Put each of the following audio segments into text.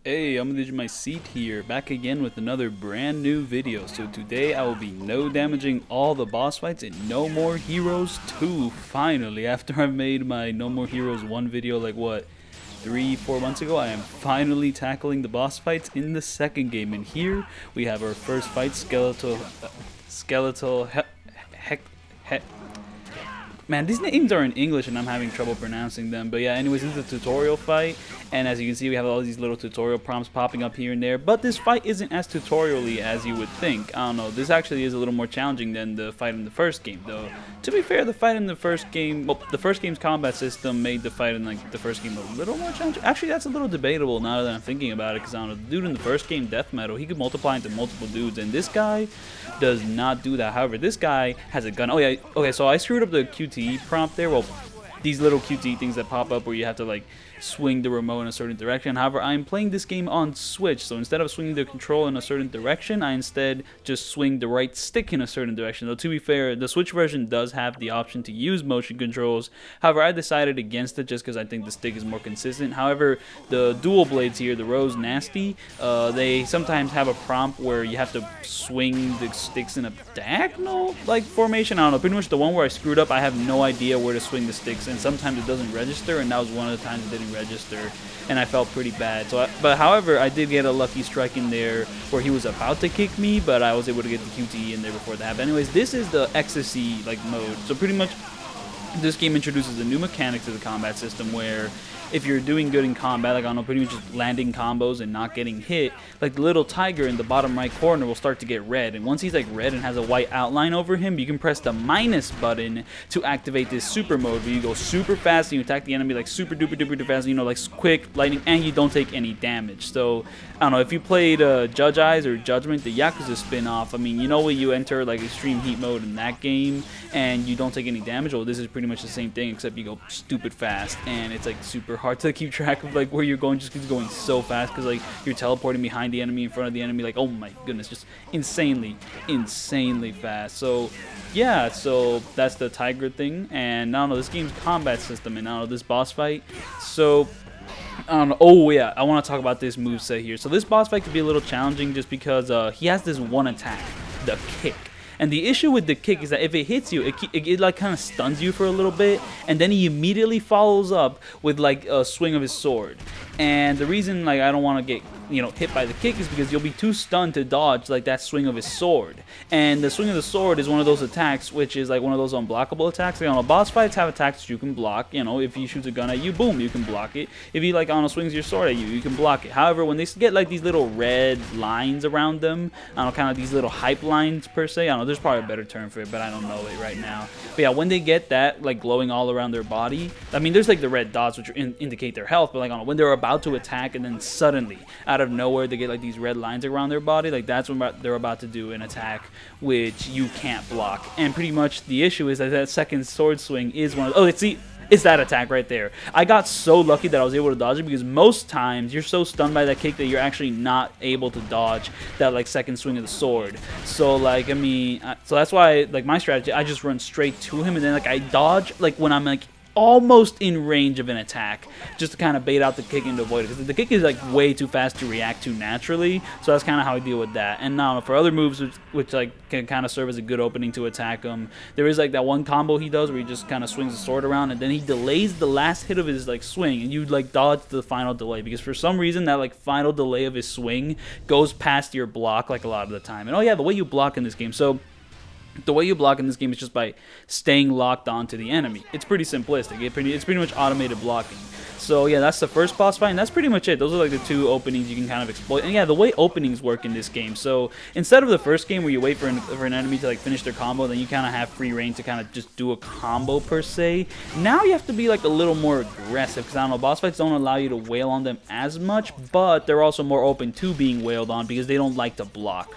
Hey, ofmyseat here, back again with another brand new video. So today I will be no damaging all the boss fights in No More Heroes 2, finally. After I made my No More Heroes 1 video like what, 3-4 months ago, I am finally tackling the boss fights in the second game. And here we have our first fight, Man, these names are in English and I'm having trouble pronouncing them. But yeah, anyways, this is a tutorial fight. And as you can see, we have all these little tutorial prompts popping up here and there. But this fight isn't as tutorial-y as you would think. I don't know, this actually is a little more challenging than the fight in the first game, though. To be fair, the fight in the first game, well, the first game's combat system made the fight in like the first game a little more challenging. Actually, that's a little debatable now that I'm thinking about it, because I don't know, the dude in the first game, Death Metal, he could multiply into multiple dudes, and this guy does not do that. However, this guy has a gun. Oh yeah, okay, so I screwed up the QTE prompt there. Well, these little QTE things that pop up where you have to like swing the remote in a certain direction. However, I'm playing this game on Switch, so instead of swinging the control in a certain direction, I instead just swing the right stick in a certain direction. Though to be fair, the Switch version does have the option to use motion controls. However, I decided against it just because I think the stick is more consistent. However, the dual blades here, the Rose Nasty, they sometimes have a prompt where you have to swing the sticks in a diagonal like formation. I don't know, pretty much the one where I screwed up, I have no idea where to swing the sticks, and sometimes it doesn't register, and that was one of the times it didn't register, and I felt pretty bad. So but however, I did get a lucky strike in there where he was about to kick me, but I was able to get the QTE in there before that happened. Anyways, this is the ecstasy like mode. So pretty much this game introduces a new mechanic to the combat system where if you're doing good in combat, like I don't know, pretty much just landing combos and not getting hit, like the little tiger in the bottom right corner will start to get red. And once he's like red and has a white outline over him, you can press the minus button to activate this super mode where you go super fast and you attack the enemy like super duper duper fast, you know, like quick, lightning, and you don't take any damage. So I don't know, if you played Judge Eyes or Judgment, the Yakuza spin-off, I mean, you know when you enter like extreme heat mode in that game and you don't take any damage, well, this is pretty much the same thing except you go stupid fast, and it's like super hard to keep track of like where you're going just because you're going so fast, because like you're teleporting behind the enemy, in front of the enemy, like oh my goodness, just insanely fast. So yeah, so that's the tiger thing. And I don't know, this game's combat system, and I don't know, this boss fight, so I don't know. Oh yeah, I want to talk about this moveset here. So this boss fight could be a little challenging just because he has this one attack, the kick. And the issue with the kick is that if it hits you, it like kind of stuns you for a little bit, and then he immediately follows up with like a swing of his sword. And the reason like I don't want to get, you know, hit by the kick is because you'll be too stunned to dodge like that swing of his sword. And the swing of the sword is one of those attacks which is like one of those unblockable attacks. Like, I don't know, boss fights have attacks you can block. You know, if he shoots a gun at you, boom, you can block it. If he like, I don't know, swings your sword at you, you can block it. However, when they get like these little red lines around them, I don't know, kind of these little hype lines per se, I don't know, there's probably a better term for it, but I don't know it right now. But yeah, when they get that like glowing all around their body, I mean, there's like the red dots which indicate their health, but like I don't know, when they're about to attack and then suddenly out of nowhere they get like these red lines around their body, like that's when they're about to do an attack which you can't block. And pretty much the issue is that that second sword swing is one of it's that attack right there. I got so lucky that I was able to dodge it, because most times you're so stunned by that kick that you're actually not able to dodge that like second swing of the sword. So like, I mean, so that's why like my strategy, I just run straight to him, and then like I dodge like when I'm like almost in range of an attack, just to kind of bait out the kick and to avoid it, because the kick is like way too fast to react to naturally. So that's kind of how I deal with that. And now for other moves which like can kind of serve as a good opening to attack him, there is like that one combo he does where he just kind of swings the sword around and then he delays the last hit of his like swing, and you like dodge the final delay, because for some reason that like final delay of his swing goes past your block like a lot of the time. And oh yeah, the way you block in this game, so the way you block in this game is just by staying locked onto the enemy. It's pretty simplistic. It's pretty much automated blocking. So yeah, that's the first boss fight, and that's pretty much it. Those are like the two openings you can kind of exploit. And yeah, the way openings work in this game, so instead of the first game where you wait for an enemy to like finish their combo, then you kind of have free reign to kind of just do a combo per se, now you have to be like a little more aggressive, because I don't know, boss fights don't allow you to wail on them as much, but they're also more open to being wailed on because they don't like to block.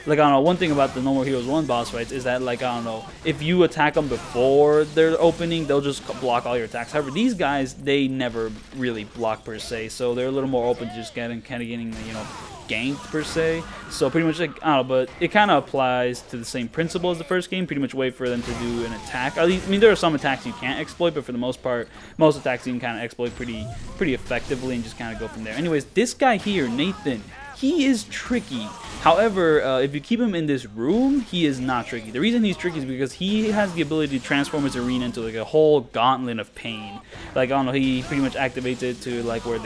like, I don't know, one thing about the No More Heroes 1 boss fights is that, like, I don't know, if you attack them before their opening, they'll just block all your attacks. However, these guys, they never really block per se, so they're a little more open to just kind of getting, you know, ganked per se. So pretty much, like, I don't know, but it kind of applies to the same principle as the first game. Pretty much wait for them to do an attack. At least, I mean, there are some attacks you can't exploit, but for the most part, most attacks you can kind of exploit pretty effectively and just kind of go from there. Anyways, this guy here, Nathan, he is tricky. However, if you keep him in this room, he is not tricky. The reason he's tricky is because he has the ability to transform his arena into like a whole gauntlet of pain. Like, I don't know, he pretty much activates it to like where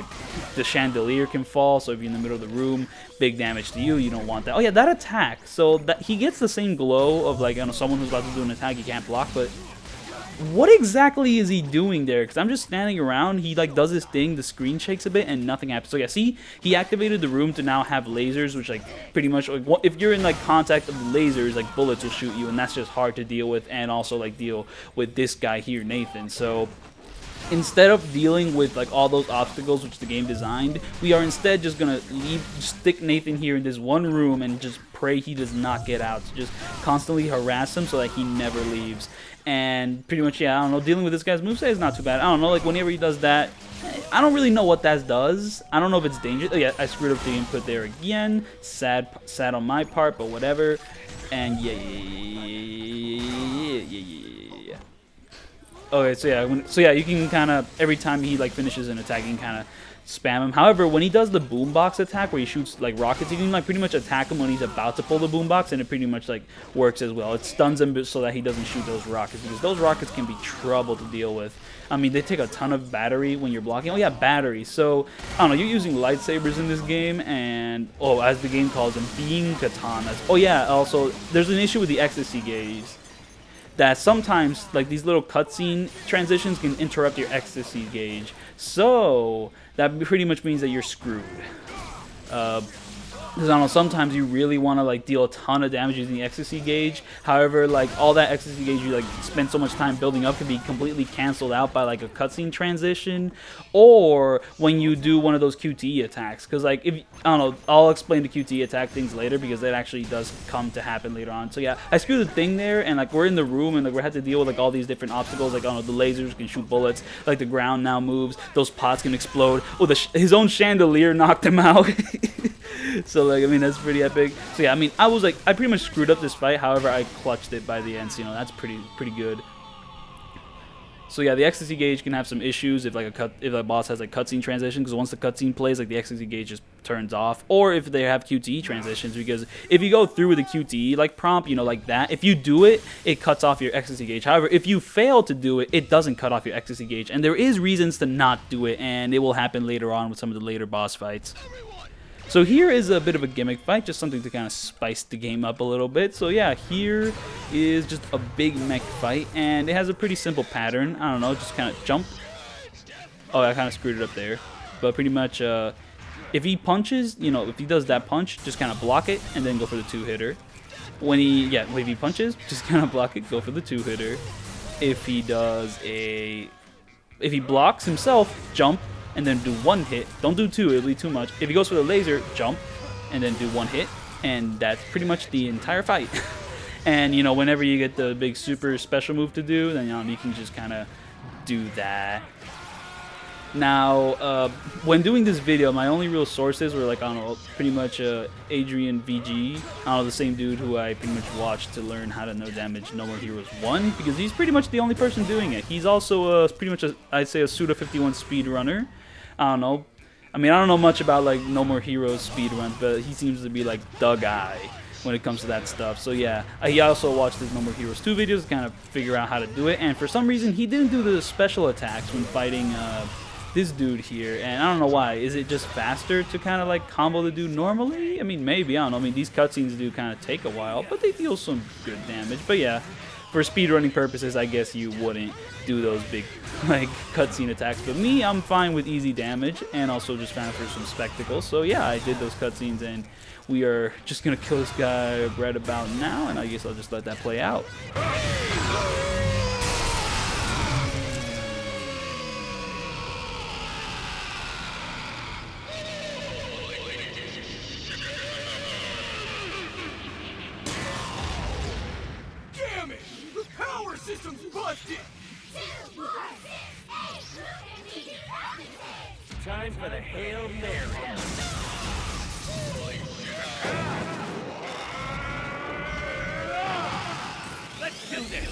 the chandelier can fall. So if you're in the middle of the room, big damage to you, you don't want that. Oh yeah, that attack. So that he gets the same glow of like, I don't know, someone who's about to do an attack you can't block, but what exactly is he doing there? Because I'm just standing around, he like does his thing, the screen shakes a bit, and nothing happens. So yeah, see, he activated the room to now have lasers, which like pretty much, like, if you're in like contact of lasers, like bullets will shoot you, and that's just hard to deal with, and also like deal with this guy here, Nathan. So instead of dealing with like all those obstacles which the game designed, we are instead just gonna stick Nathan here in this one room and just pray he does not get out. So just constantly harass him so that he never leaves. And pretty much, yeah, I don't know, dealing with this guy's moveset is not too bad. I don't know, like whenever he does that, I don't really know what that does. I don't know if it's dangerous. Oh yeah, I screwed up the input there again. Sad on my part, but whatever. And yeah. Okay, so yeah, you can kind of, every time he like finishes an attack, you can kind of spam him. However, when he does the boombox attack where he shoots like rockets, you can like pretty much attack him when he's about to pull the boombox, and it pretty much like works as well. It stuns him so that he doesn't shoot those rockets, because those rockets can be trouble to deal with. I mean, they take a ton of battery when you're blocking. Oh yeah, battery. So I don't know, you're using lightsabers in this game, and oh, as the game calls them, beam katanas. Oh yeah, also there's an issue with the ecstasy gauge, that sometimes like these little cutscene transitions can interrupt your ecstasy gauge. So that pretty much means that you're screwed. Because I don't know, sometimes you really want to like deal a ton of damage using the ecstasy gauge. However, like all that ecstasy gauge you like spend so much time building up can be completely canceled out by like a cutscene transition, or when you do one of those QTE attacks. Because like, if I don't know, I'll explain the QTE attack things later, because that actually does come to happen later on. So yeah, I screwed the thing there, and like we're in the room, and like we had to deal with like all these different obstacles. Like, I don't know, the lasers can shoot bullets, like the ground now moves, those pots can explode. Oh, his own chandelier knocked him out. So like, I mean, that's pretty epic. So yeah, I mean, I pretty much screwed up this fight. However, I clutched it by the end, so you know, that's pretty good. So yeah, the ecstasy gauge can have some issues if like if a boss has like cutscene transition, because once the cutscene plays, like the ecstasy gauge just turns off. Or if they have QTE transitions, because if you go through with the QTE like prompt, you know, like that, if you do it, it cuts off your ecstasy gauge. However, if you fail to do it, it doesn't cut off your ecstasy gauge, and there is reasons to not do it, and it will happen later on with some of the later boss fights. So here is a bit of a gimmick fight, just something to kind of spice the game up a little bit. So yeah, here is just a big mech fight, and it has a pretty simple pattern. I don't know, just kind of jump. Oh, I kind of screwed it up there. But pretty much, if he punches, you know, if he does that punch, just kind of block it, and then go for the two-hitter. If he punches, just kind of block it, go for the two-hitter. If he blocks himself, jump, and then do one hit. Don't do two, it'll be too much. If he goes for the laser, jump, and then do one hit, and that's pretty much the entire fight. And, you know, whenever you get the big super special move to do, then, you know, you can just kind of do that. Now, when doing this video, my only real sources were like, I don't know, pretty much Adrian VG. I don't know, the same dude who I pretty much watched to learn how to no damage No More Heroes 1, because he's pretty much the only person doing it. He's also pretty much, I'd say, a Suda51 speedrunner. I don't know. I mean, I don't know much about like No More Heroes speedruns, but he seems to be like the guy when it comes to that stuff. So yeah, he also watched his No More Heroes 2 videos to kind of figure out how to do it. And for some reason, he didn't do the special attacks when fighting this dude here. And I don't know why. Is it just faster to kind of like combo the dude normally? I mean, maybe. I don't know. I mean, these cutscenes do kind of take a while, but they deal some good damage. But yeah, for speedrunning purposes, I guess you wouldn't do those big like cutscene attacks. But me, I'm fine with easy damage, and also just trying for some spectacle. So yeah, I did those cutscenes, and we are just gonna kill this guy right about now, and I guess I'll just let that play out. Hail Mary. Let's do this.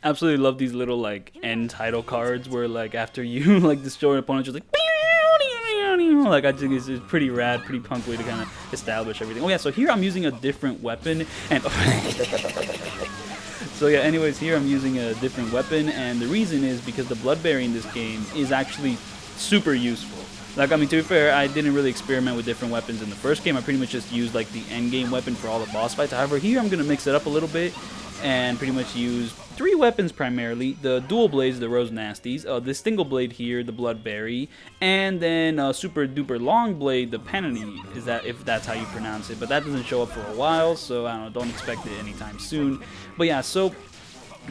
Absolutely love these little like end title cards where like after you like destroy an opponent, you're like I think it's pretty rad, pretty punk way to kind of establish everything. Oh yeah, so here I'm using a different weapon and so yeah, anyways, here I'm using a different weapon, and the reason is because the bloodberry in this game is actually super useful. Like, I mean, to be fair, I didn't really experiment with different weapons in the first game. I pretty much just used like the end game weapon for all the boss fights. However, here I'm gonna mix it up a little bit and pretty much use 3 weapons primarily: the dual blades, the Rose Nasties, the single blade here, the Bloodberry, and then super duper long blade, the Penny, is that, if that's how you pronounce it. But that doesn't show up for a while, so I don't know, don't expect it anytime soon. But yeah, so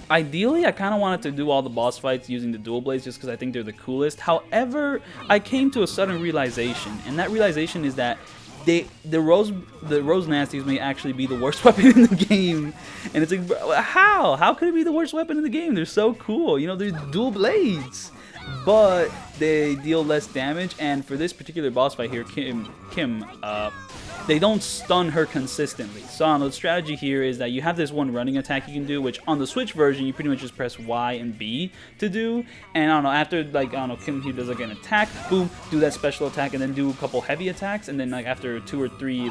ideally I kind of wanted to do all the boss fights using the dual blades just because I think they're the coolest. However, I came to a sudden realization, and that realization is that the Rose Nasties may actually be the worst weapon in the game. And it's like, how could it be the worst weapon in the game? They're so cool, you know, they're dual blades, but they deal less damage. And for this particular boss fight here, Kim, they don't stun her consistently. So I don't know, the strategy here is that you have this one running attack you can do, which on the Switch version you pretty much just press Y and B to do. And I don't know, after like, I don't know, Kim here does like an attack, boom, do that special attack, and then do a couple heavy attacks, and then like after 2 or 3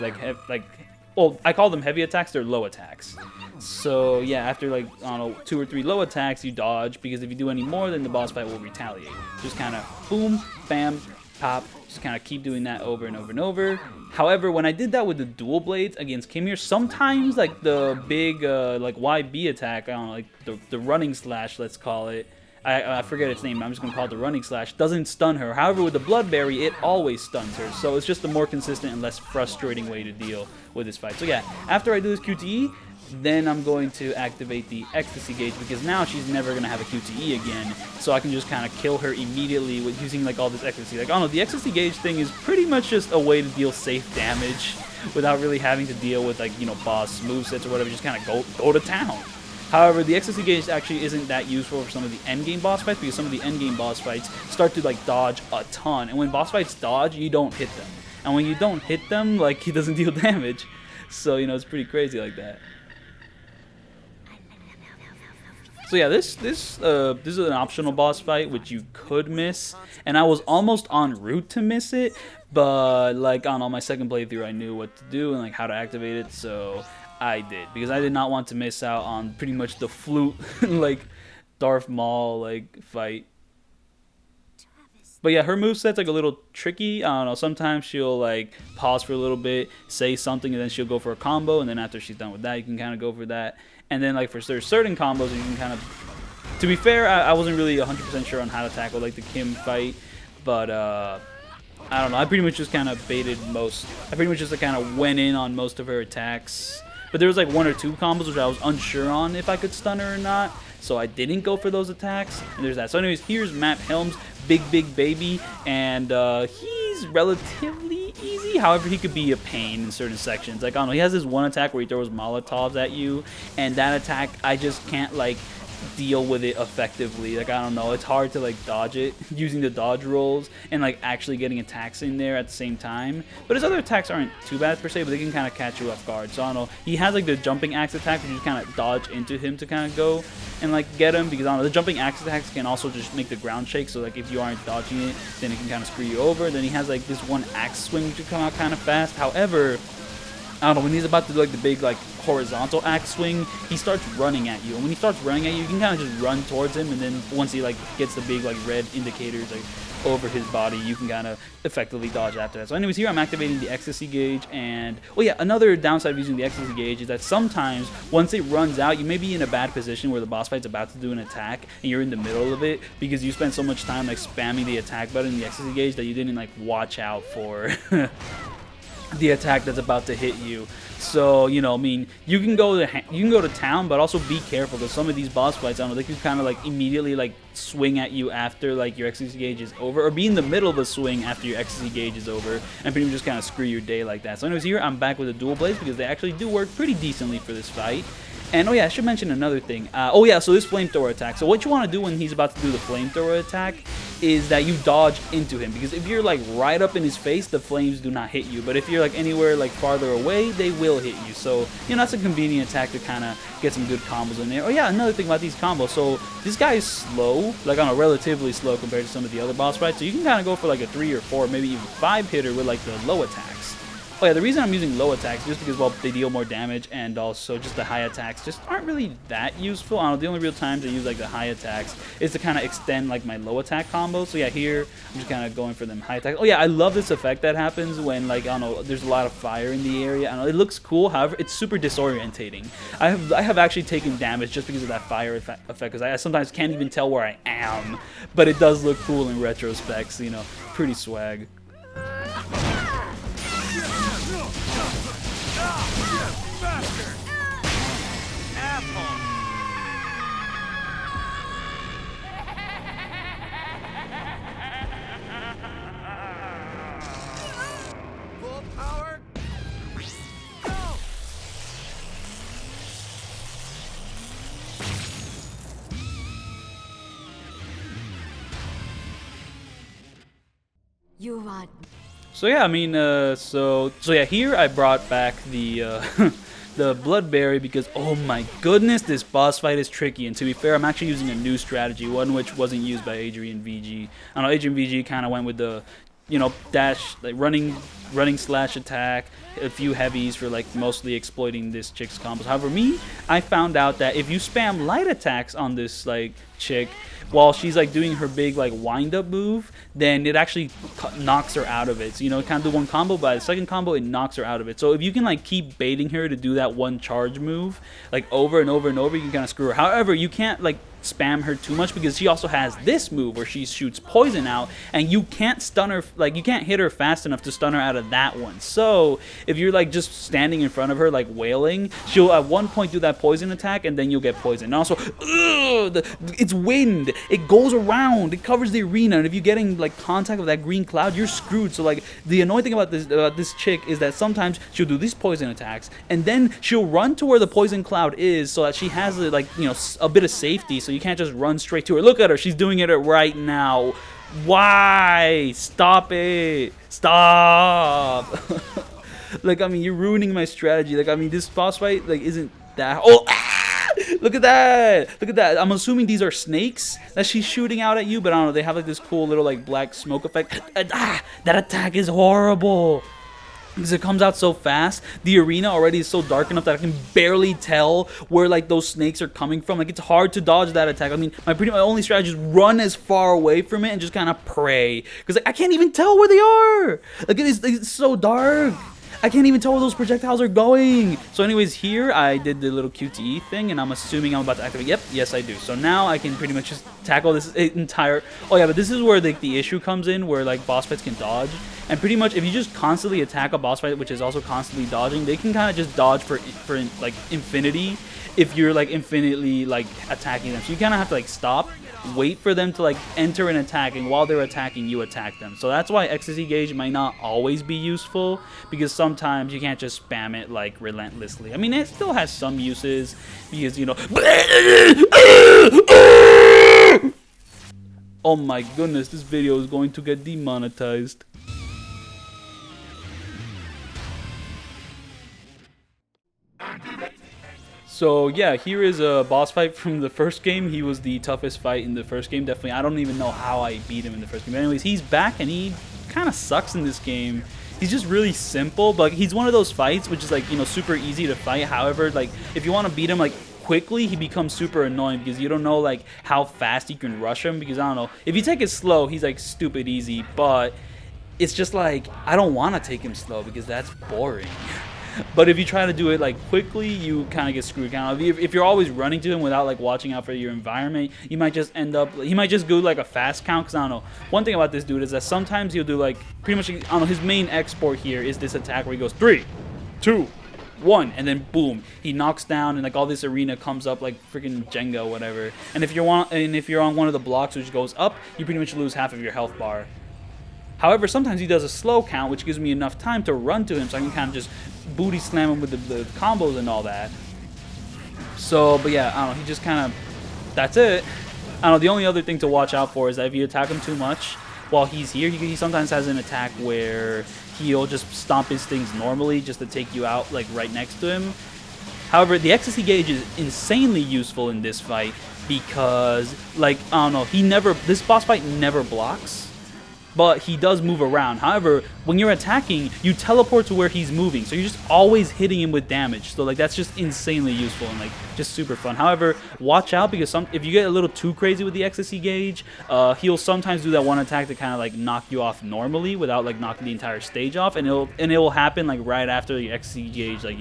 well, I call them heavy attacks, they're low attacks. So yeah, after like, I don't know, 2 or 3 low attacks, you dodge, because if you do any more, then the boss fight will retaliate. Just kind of boom, bam, pop, just kind of keep doing that over and over and over. However, when I did that with the dual blades against Kim here, sometimes like the big like YB attack, I don't know, like the running slash, let's call it, I forget its name, I'm just gonna call it the running slash, doesn't stun her. However, with the Bloodberry, it always stuns her. So it's just a more consistent and less frustrating way to deal with this fight. So yeah, after I do this QTE, then I'm going to activate the Ecstasy Gauge, because now she's never going to have a QTE again, so I can just kind of kill her immediately with using like all this Ecstasy. Like, I don't know, the Ecstasy Gauge thing is pretty much just a way to deal safe damage without really having to deal with, like, you know, boss movesets or whatever, just kind of go to town. However, the Ecstasy Gauge actually isn't that useful for some of the endgame boss fights, because some of the endgame boss fights start to like dodge a ton, and when boss fights dodge, you don't hit them. And when you don't hit them, like, he doesn't deal damage. So, you know, it's pretty crazy like that. So yeah, this is an optional boss fight which you could miss, and I was almost en route to miss it, but like on my second playthrough I knew what to do and like how to activate it, so I did, because I did not want to miss out on pretty much the flute like Darth Maul like fight. But yeah, her moveset's like a little tricky. I don't know, sometimes she'll like pause for a little bit, say something, and then she'll go for a combo, and then after she's done with that, you can kind of go for that. And then like for certain combos, you can kind of, to be fair, I wasn't really 100% sure on how to tackle like the Kim fight, but I don't know, I pretty much just kind of I pretty much just kind of went in on most of her attacks. But there was like 1 or 2 combos which I was unsure on if I could stun her or not, so I didn't go for those attacks, and there's that. So anyways, here's Matt Helms, big baby, and he's relatively easy. However, he could be a pain in certain sections. Like, I don't know, he has this one attack where he throws Molotovs at you, and that attack, I just can't like deal with it effectively. Like, I don't know, it's hard to like dodge it using the dodge rolls and like actually getting attacks in there at the same time. But his other attacks aren't too bad per se, but they can kind of catch you off guard. So I don't know, he has like the jumping axe attack, which you just kind of dodge into him to kind of go and like get him, because I don't know, the jumping axe attacks can also just make the ground shake, so like if you aren't dodging it, then it can kind of screw you over. Then he has like this one axe swing which can come out kind of fast. However, I don't know, when he's about to do like the big like horizontal axe swing, he starts running at you, and when he starts running at you, you can kind of just run towards him, and then once he like gets the big like red indicators like over his body, you can kind of effectively dodge after that. So anyways, here I'm activating the Ecstasy Gauge, and well, yeah, another downside of using the Ecstasy Gauge is that sometimes once it runs out, you may be in a bad position where the boss fight's about to do an attack and you're in the middle of it because you spent so much time like spamming the attack button in the Ecstasy Gauge that you didn't like watch out for the attack that's about to hit you. So, you know, I mean, you can go to town, but also be careful because some of these boss fights, I don't know, they can kind of like immediately like swing at you after like your XC gauge is over, or be in the middle of the swing after your XC gauge is over, and pretty much just kind of screw your day like that. So anyways, here I'm back with the dual blades because they actually do work pretty decently for this fight. And oh yeah, I should mention another thing. Oh yeah, so this flamethrower attack. So what you want to do when he's about to do the flamethrower attack is that you dodge into him, because if you're like right up in his face, the flames do not hit you. But if you're like anywhere like farther away, they will hit you. So, you know, that's a convenient attack to kind of get some good combos in there. Oh yeah, another thing about these combos. So this guy is slow, like on a relatively slow compared to some of the other boss fights. So you can kind of go for like a 3 or 4, maybe even 5 hitter with like the low attacks. Oh yeah, the reason I'm using low attacks is just because, well, they deal more damage, and also just the high attacks just aren't really that useful. I don't know, the only real times I use like the high attacks is to kind of extend like my low attack combos. So yeah, here I'm just kind of going for them high attacks. Oh yeah, I love this effect that happens when, like, I don't know, there's a lot of fire in the area. I don't know, it looks cool, however, it's super disorientating. I have actually taken damage just because of that fire effect, because I sometimes can't even tell where I am, but it does look cool in retrospect, so, you know, pretty swag. So yeah, I mean, so yeah, here I brought back the the Bloodberry because, oh my goodness, this boss fight is tricky. And to be fair, I'm actually using a new strategy, one which wasn't used by Adrian VG. I don't know, Adrian VG kind of went with the, you know, dash, like running slash attack, a few heavies for like mostly exploiting this chick's combos. However, me, I found out that if you spam light attacks on this like chick while she's like doing her big like wind up move, then it actually knocks her out of it. So, you know, it kind of do one combo, but the second combo it knocks her out of it. So if you can like keep baiting her to do that one charge move like over and over and over, you can kind of screw her. However, you can't like spam her too much because she also has this move where she shoots poison out, and you can't stun her, like you can't hit her fast enough to stun her out of that one. So if you're like just standing in front of her like wailing, she'll at one point do that poison attack and then you'll get poisoned. And also, it's wind, it goes around, it covers the arena, and if you're getting like contact with that green cloud, you're screwed. So like the annoying thing about this chick is that sometimes she'll do these poison attacks and then she'll run to where the poison cloud is so that she has like, you know, a bit of safety, so you can't just run straight to her. Look at her, she's doing it right now. Why? Stop it. Stop. Like, I mean, you're ruining my strategy. Like, I mean, this boss fight like isn't that. Oh, ah! Look at that. Look at that. I'm assuming these are snakes that she's shooting out at you, but I don't know, they have like this cool little like black smoke effect. That attack is horrible because it comes out so fast. The arena already is so dark enough that I can barely tell where like those snakes are coming from. Like, it's hard to dodge that attack. I mean, my only strategy is run as far away from it and just kind of pray, because like, I can't even tell where they are. Like, it's so dark. I can't even tell where those projectiles are going. So anyways, here I did the little QTE thing, and I'm assuming I'm about to activate. Yep, yes I do. So now I can pretty much just tackle this entire. Oh yeah, but this is where the issue comes in, where like boss fights can dodge. And pretty much if you just constantly attack a boss fight, which is also constantly dodging, they can kind of just dodge for like infinity if you're like infinitely like attacking them. So you kind of have to like stop, wait for them to like enter an attack, and while they're attacking, you attack them. So that's why ecstasy gauge might not always be useful, because sometimes you can't just spam it like relentlessly. I mean, it still has some uses because, you know. Oh my goodness, this video is going to get demonetized. So yeah, here is a boss fight from the first game. He was the toughest fight in the first game, definitely. I don't even know how I beat him in the first game. But anyways, he's back, and he kind of sucks in this game. He's just really simple, but he's one of those fights which is like, you know, super easy to fight. However, like if you want to beat him like quickly, he becomes super annoying because you don't know like how fast you can rush him, because I don't know, if you take it slow, he's like stupid easy, but it's just like I don't want to take him slow because that's boring. But if you try to do it like quickly, you kind of get screwed. If you're always running to him without like watching out for your environment, you might just end up. He might just go like a fast count. Cause I don't know. One thing about this dude is that sometimes he'll do like pretty much. I don't know. His main export here is this attack where he goes 3, 2, 1, and then boom, he knocks down, and like all this arena comes up like freaking Jenga, whatever. And if you're on one of the blocks which goes up, you pretty much lose half of your health bar. However, sometimes he does a slow count, which gives me enough time to run to him, so I can kind of just booty slam him with the combos and all that. So, but yeah, I don't know, he just kind of, that's it. I don't know, the only other thing to watch out for is that if you attack him too much while he's here, he sometimes has an attack where he'll just stomp his things normally just to take you out, like right next to him. However, the ecstasy gauge is insanely useful in this fight because, like, I don't know, this boss fight never blocks, but he does move around. However, when you're attacking, you teleport to where he's moving, so you're just always hitting him with damage. So like that's just insanely useful and like just super fun. However, watch out because if you get a little too crazy with the ecstasy gauge, he'll sometimes do that one attack to kind of like knock you off normally without like knocking the entire stage off, and it will happen like right after the ecstasy gauge like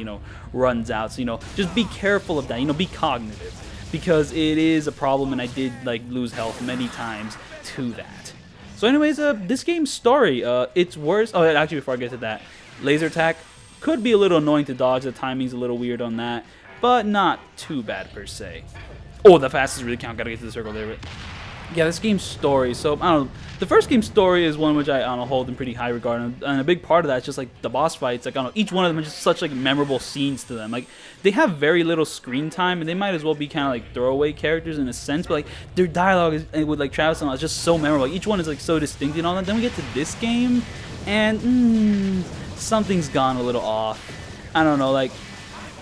runs out. So just be careful of that. Be cognitive because it is a problem, and I did like lose health many times to that. So anyways, this game's story, it's worse. Oh, actually, before I get to that, laser attack could be a little annoying to dodge. The timing's a little weird on that, but not too bad per se. Oh, the fastest really count. Gotta get to the circle there. But yeah, this game's story. So I don't know. The first game's story is one which I don't know, hold in pretty high regard, and a big part of that is just like the boss fights. Like I don't know, each one of them are just such like memorable scenes to them. Like they have very little screen time, and they might as well be kind of like throwaway characters in a sense. But like their dialogue with like Travis and all is just so memorable. Like, each one is like so distinct and all that. Then we get to this game, and something's gone a little off. I don't know, like.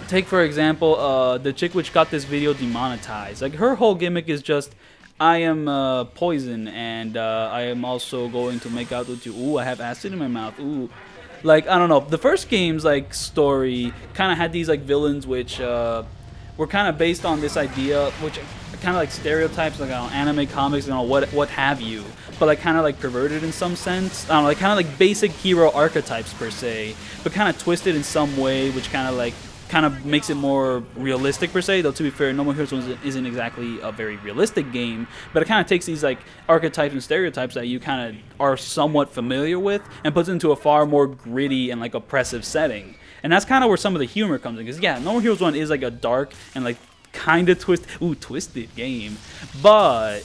Take for example, the chick which got this video demonetized. Like her whole gimmick is just, I am poison, and I am also going to make out with you. Ooh, I have acid in my mouth. Ooh, like I don't know. The first game's like story kind of had these like villains which were kind of based on this idea, which kind of like stereotypes, like anime, comics, what have you, but like kind of like perverted in some sense. I don't know, like kind of like basic hero archetypes per se, but kind of twisted in some way, which kind of makes it more realistic per se. Though to be fair, No More Heroes isn't exactly a very realistic game, but it kind of takes these like archetypes and stereotypes that you kind of are somewhat familiar with and puts it into a far more gritty and like oppressive setting. And that's kind of where some of the humor comes in, because yeah, No More Heroes 1 is like a dark and like kind of twisted game, but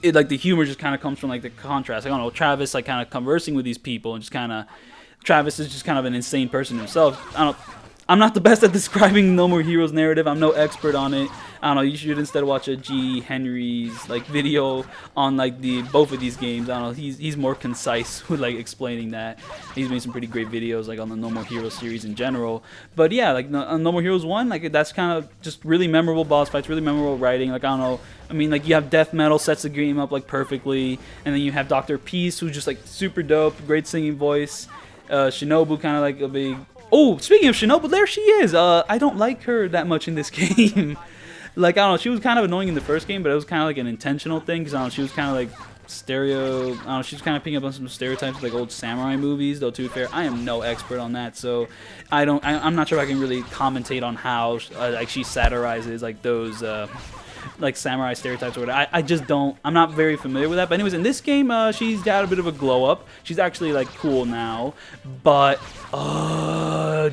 it like the humor just kind of comes from like the contrast. Like, I don't know, Travis like kind of conversing with these people, and just kind of Travis is just kind of an insane person himself. I'm not the best at describing No More Heroes narrative. I'm no expert on it. I don't know. You should instead watch a G. Henry's like video on like both of these games. I don't know. He's more concise with like explaining that. He's made some pretty great videos like on the No More Heroes series in general. But yeah, like No More Heroes 1, like that's kind of just really memorable boss fights, really memorable writing. Like I don't know. I mean, like you have Death Metal sets the game up like perfectly, and then you have Dr. Peace, who's just like super dope, great singing voice. Shinobu kind of like a big. Oh, speaking of Shinobu, there she is. I don't like her that much in this game. Like, I don't know, she was kind of annoying in the first game, but it was kind of like an intentional thing, because I don't know, she was kind of like she was kind of picking up on some stereotypes of like old samurai movies. Though to be fair, I am no expert on that, so I'm not sure if I can really commentate on how like she satirizes like those like samurai stereotypes or whatever. I just don't. I'm not very familiar with that. But anyways, in this game, she's got a bit of a glow up. She's actually like cool now. But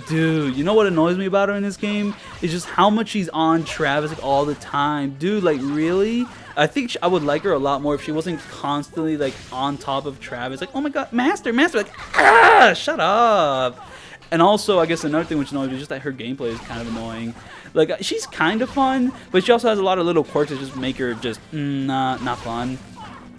dude, you know what annoys me about her in this game? Is just how much she's on Travis like all the time. Dude, like really? I think I would like her a lot more if she wasn't constantly like on top of Travis. Like, oh my god, master, like, shut up. And also, I guess another thing which annoys me is just that her gameplay is kind of annoying. Like, she's kind of fun, but she also has a lot of little quirks that just make her just not fun.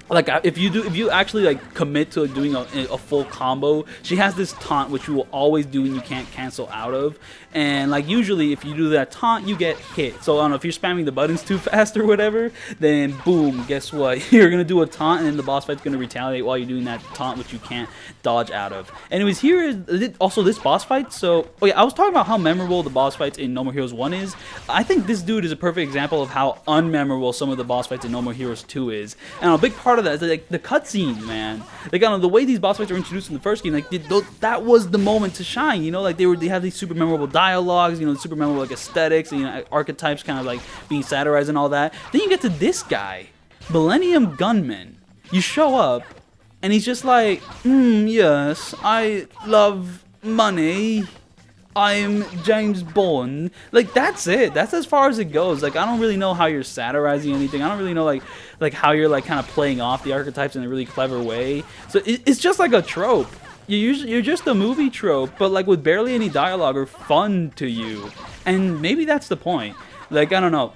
Like, if you actually like commit to doing a full combo, she has this taunt which you will always do and you can't cancel out of. And like usually if you do that taunt, you get hit. So I don't know, if you're spamming the buttons too fast or whatever, then boom, guess what? You're gonna do a taunt, and then the boss fight's gonna retaliate while you're doing that taunt which you can't dodge out of. Anyways, here is also this boss fight. So oh yeah, I was talking about how memorable the boss fights in No More Heroes 1 is. I think this dude is a perfect example of how unmemorable some of the boss fights in No More Heroes 2 is. And a big part part of that is like the cutscenes, man. Like, I don't know, the way these boss fights were introduced in the first game, like that was the moment to shine, you know. Like they have these super memorable dialogues, you know, super memorable like aesthetics, you know, archetypes kind of like being satirized and all that. Then you get to this guy, Millennium Gunman. You show up, and he's just like, yes, I love money. I'm James Bond. Like, that's it. That's as far as it goes. Like, I don't really know how you're satirizing anything. I don't really know, like how you're, like, kind of playing off the archetypes in a really clever way. So it's just like a trope. You're just a movie trope, but, like, with barely any dialogue or fun to you. And maybe that's the point. Like, I don't know.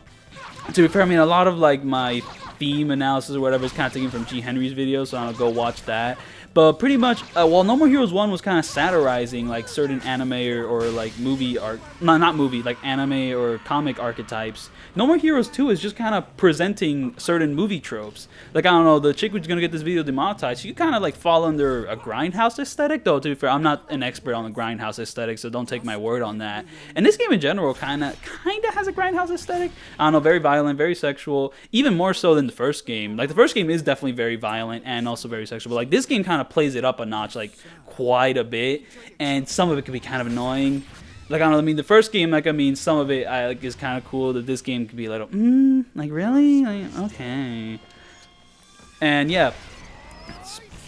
To be fair, I mean, a lot of, like, my theme analysis or whatever is kind of taken from G. Henry's video, so I'll go watch that. But pretty much, while No More Heroes 1 was kind of satirizing like certain anime or like movie not movie, like anime or comic archetypes, No More Heroes 2 is just kind of presenting certain movie tropes. Like, I don't know, the chick who's gonna get this video demonetized, she kind of like fall under a grindhouse aesthetic, though, to be fair, I'm not an expert on the grindhouse aesthetic, so don't take my word on that. And this game in general kind of has a grindhouse aesthetic. I don't know, very violent, very sexual, even more so than the first game. Like, the first game is definitely very violent and also very sexual, but like this game kind of plays it up a notch, like quite a bit, and some of it can be kind of annoying. Like, I don't know, I mean, the first game, like, I mean, some of it like is kind of cool. That this game could be like, like, really? Like, okay. And yeah,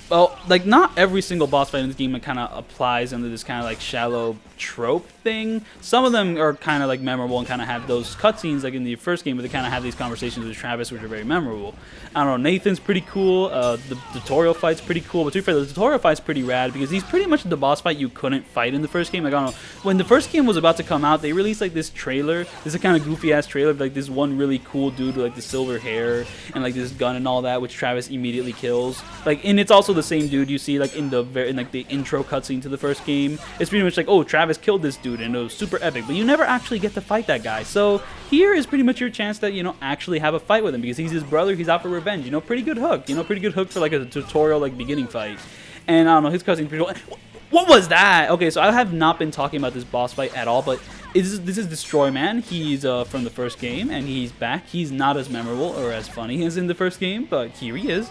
well, like, not every single boss fight in this game kind of applies under this kind of like shallow trope thing. Some of them are kind of like memorable and kind of have those cutscenes like in the first game, but they kind of have these conversations with Travis, which are very memorable. I don't know, Nathan's pretty cool. The tutorial fight's pretty cool, but to be fair, the tutorial fight's pretty rad because he's pretty much the boss fight you couldn't fight in the first game. Like, I don't know, when the first game was about to come out, they released like this trailer. This is a kind of goofy ass trailer of like this one really cool dude with like the silver hair and like this gun and all that, which Travis immediately kills. Like, and it's also the same dude you see like in the intro cutscene to the first game. It's pretty much like, oh, Travis killed this dude and it was super epic, but you never actually get to fight that guy. So here is pretty much your chance to, you know, actually have a fight with him because he's his brother, he's out for revenge. You know, pretty good hook. You know, pretty good hook for like a tutorial like beginning fight. And I don't know, his cutscene's pretty cool. What was that? Okay, so I have not been talking about this boss fight at all, but this is Destroyman. He's from the first game, and he's back. He's not as memorable or as funny as in the first game, but here he is.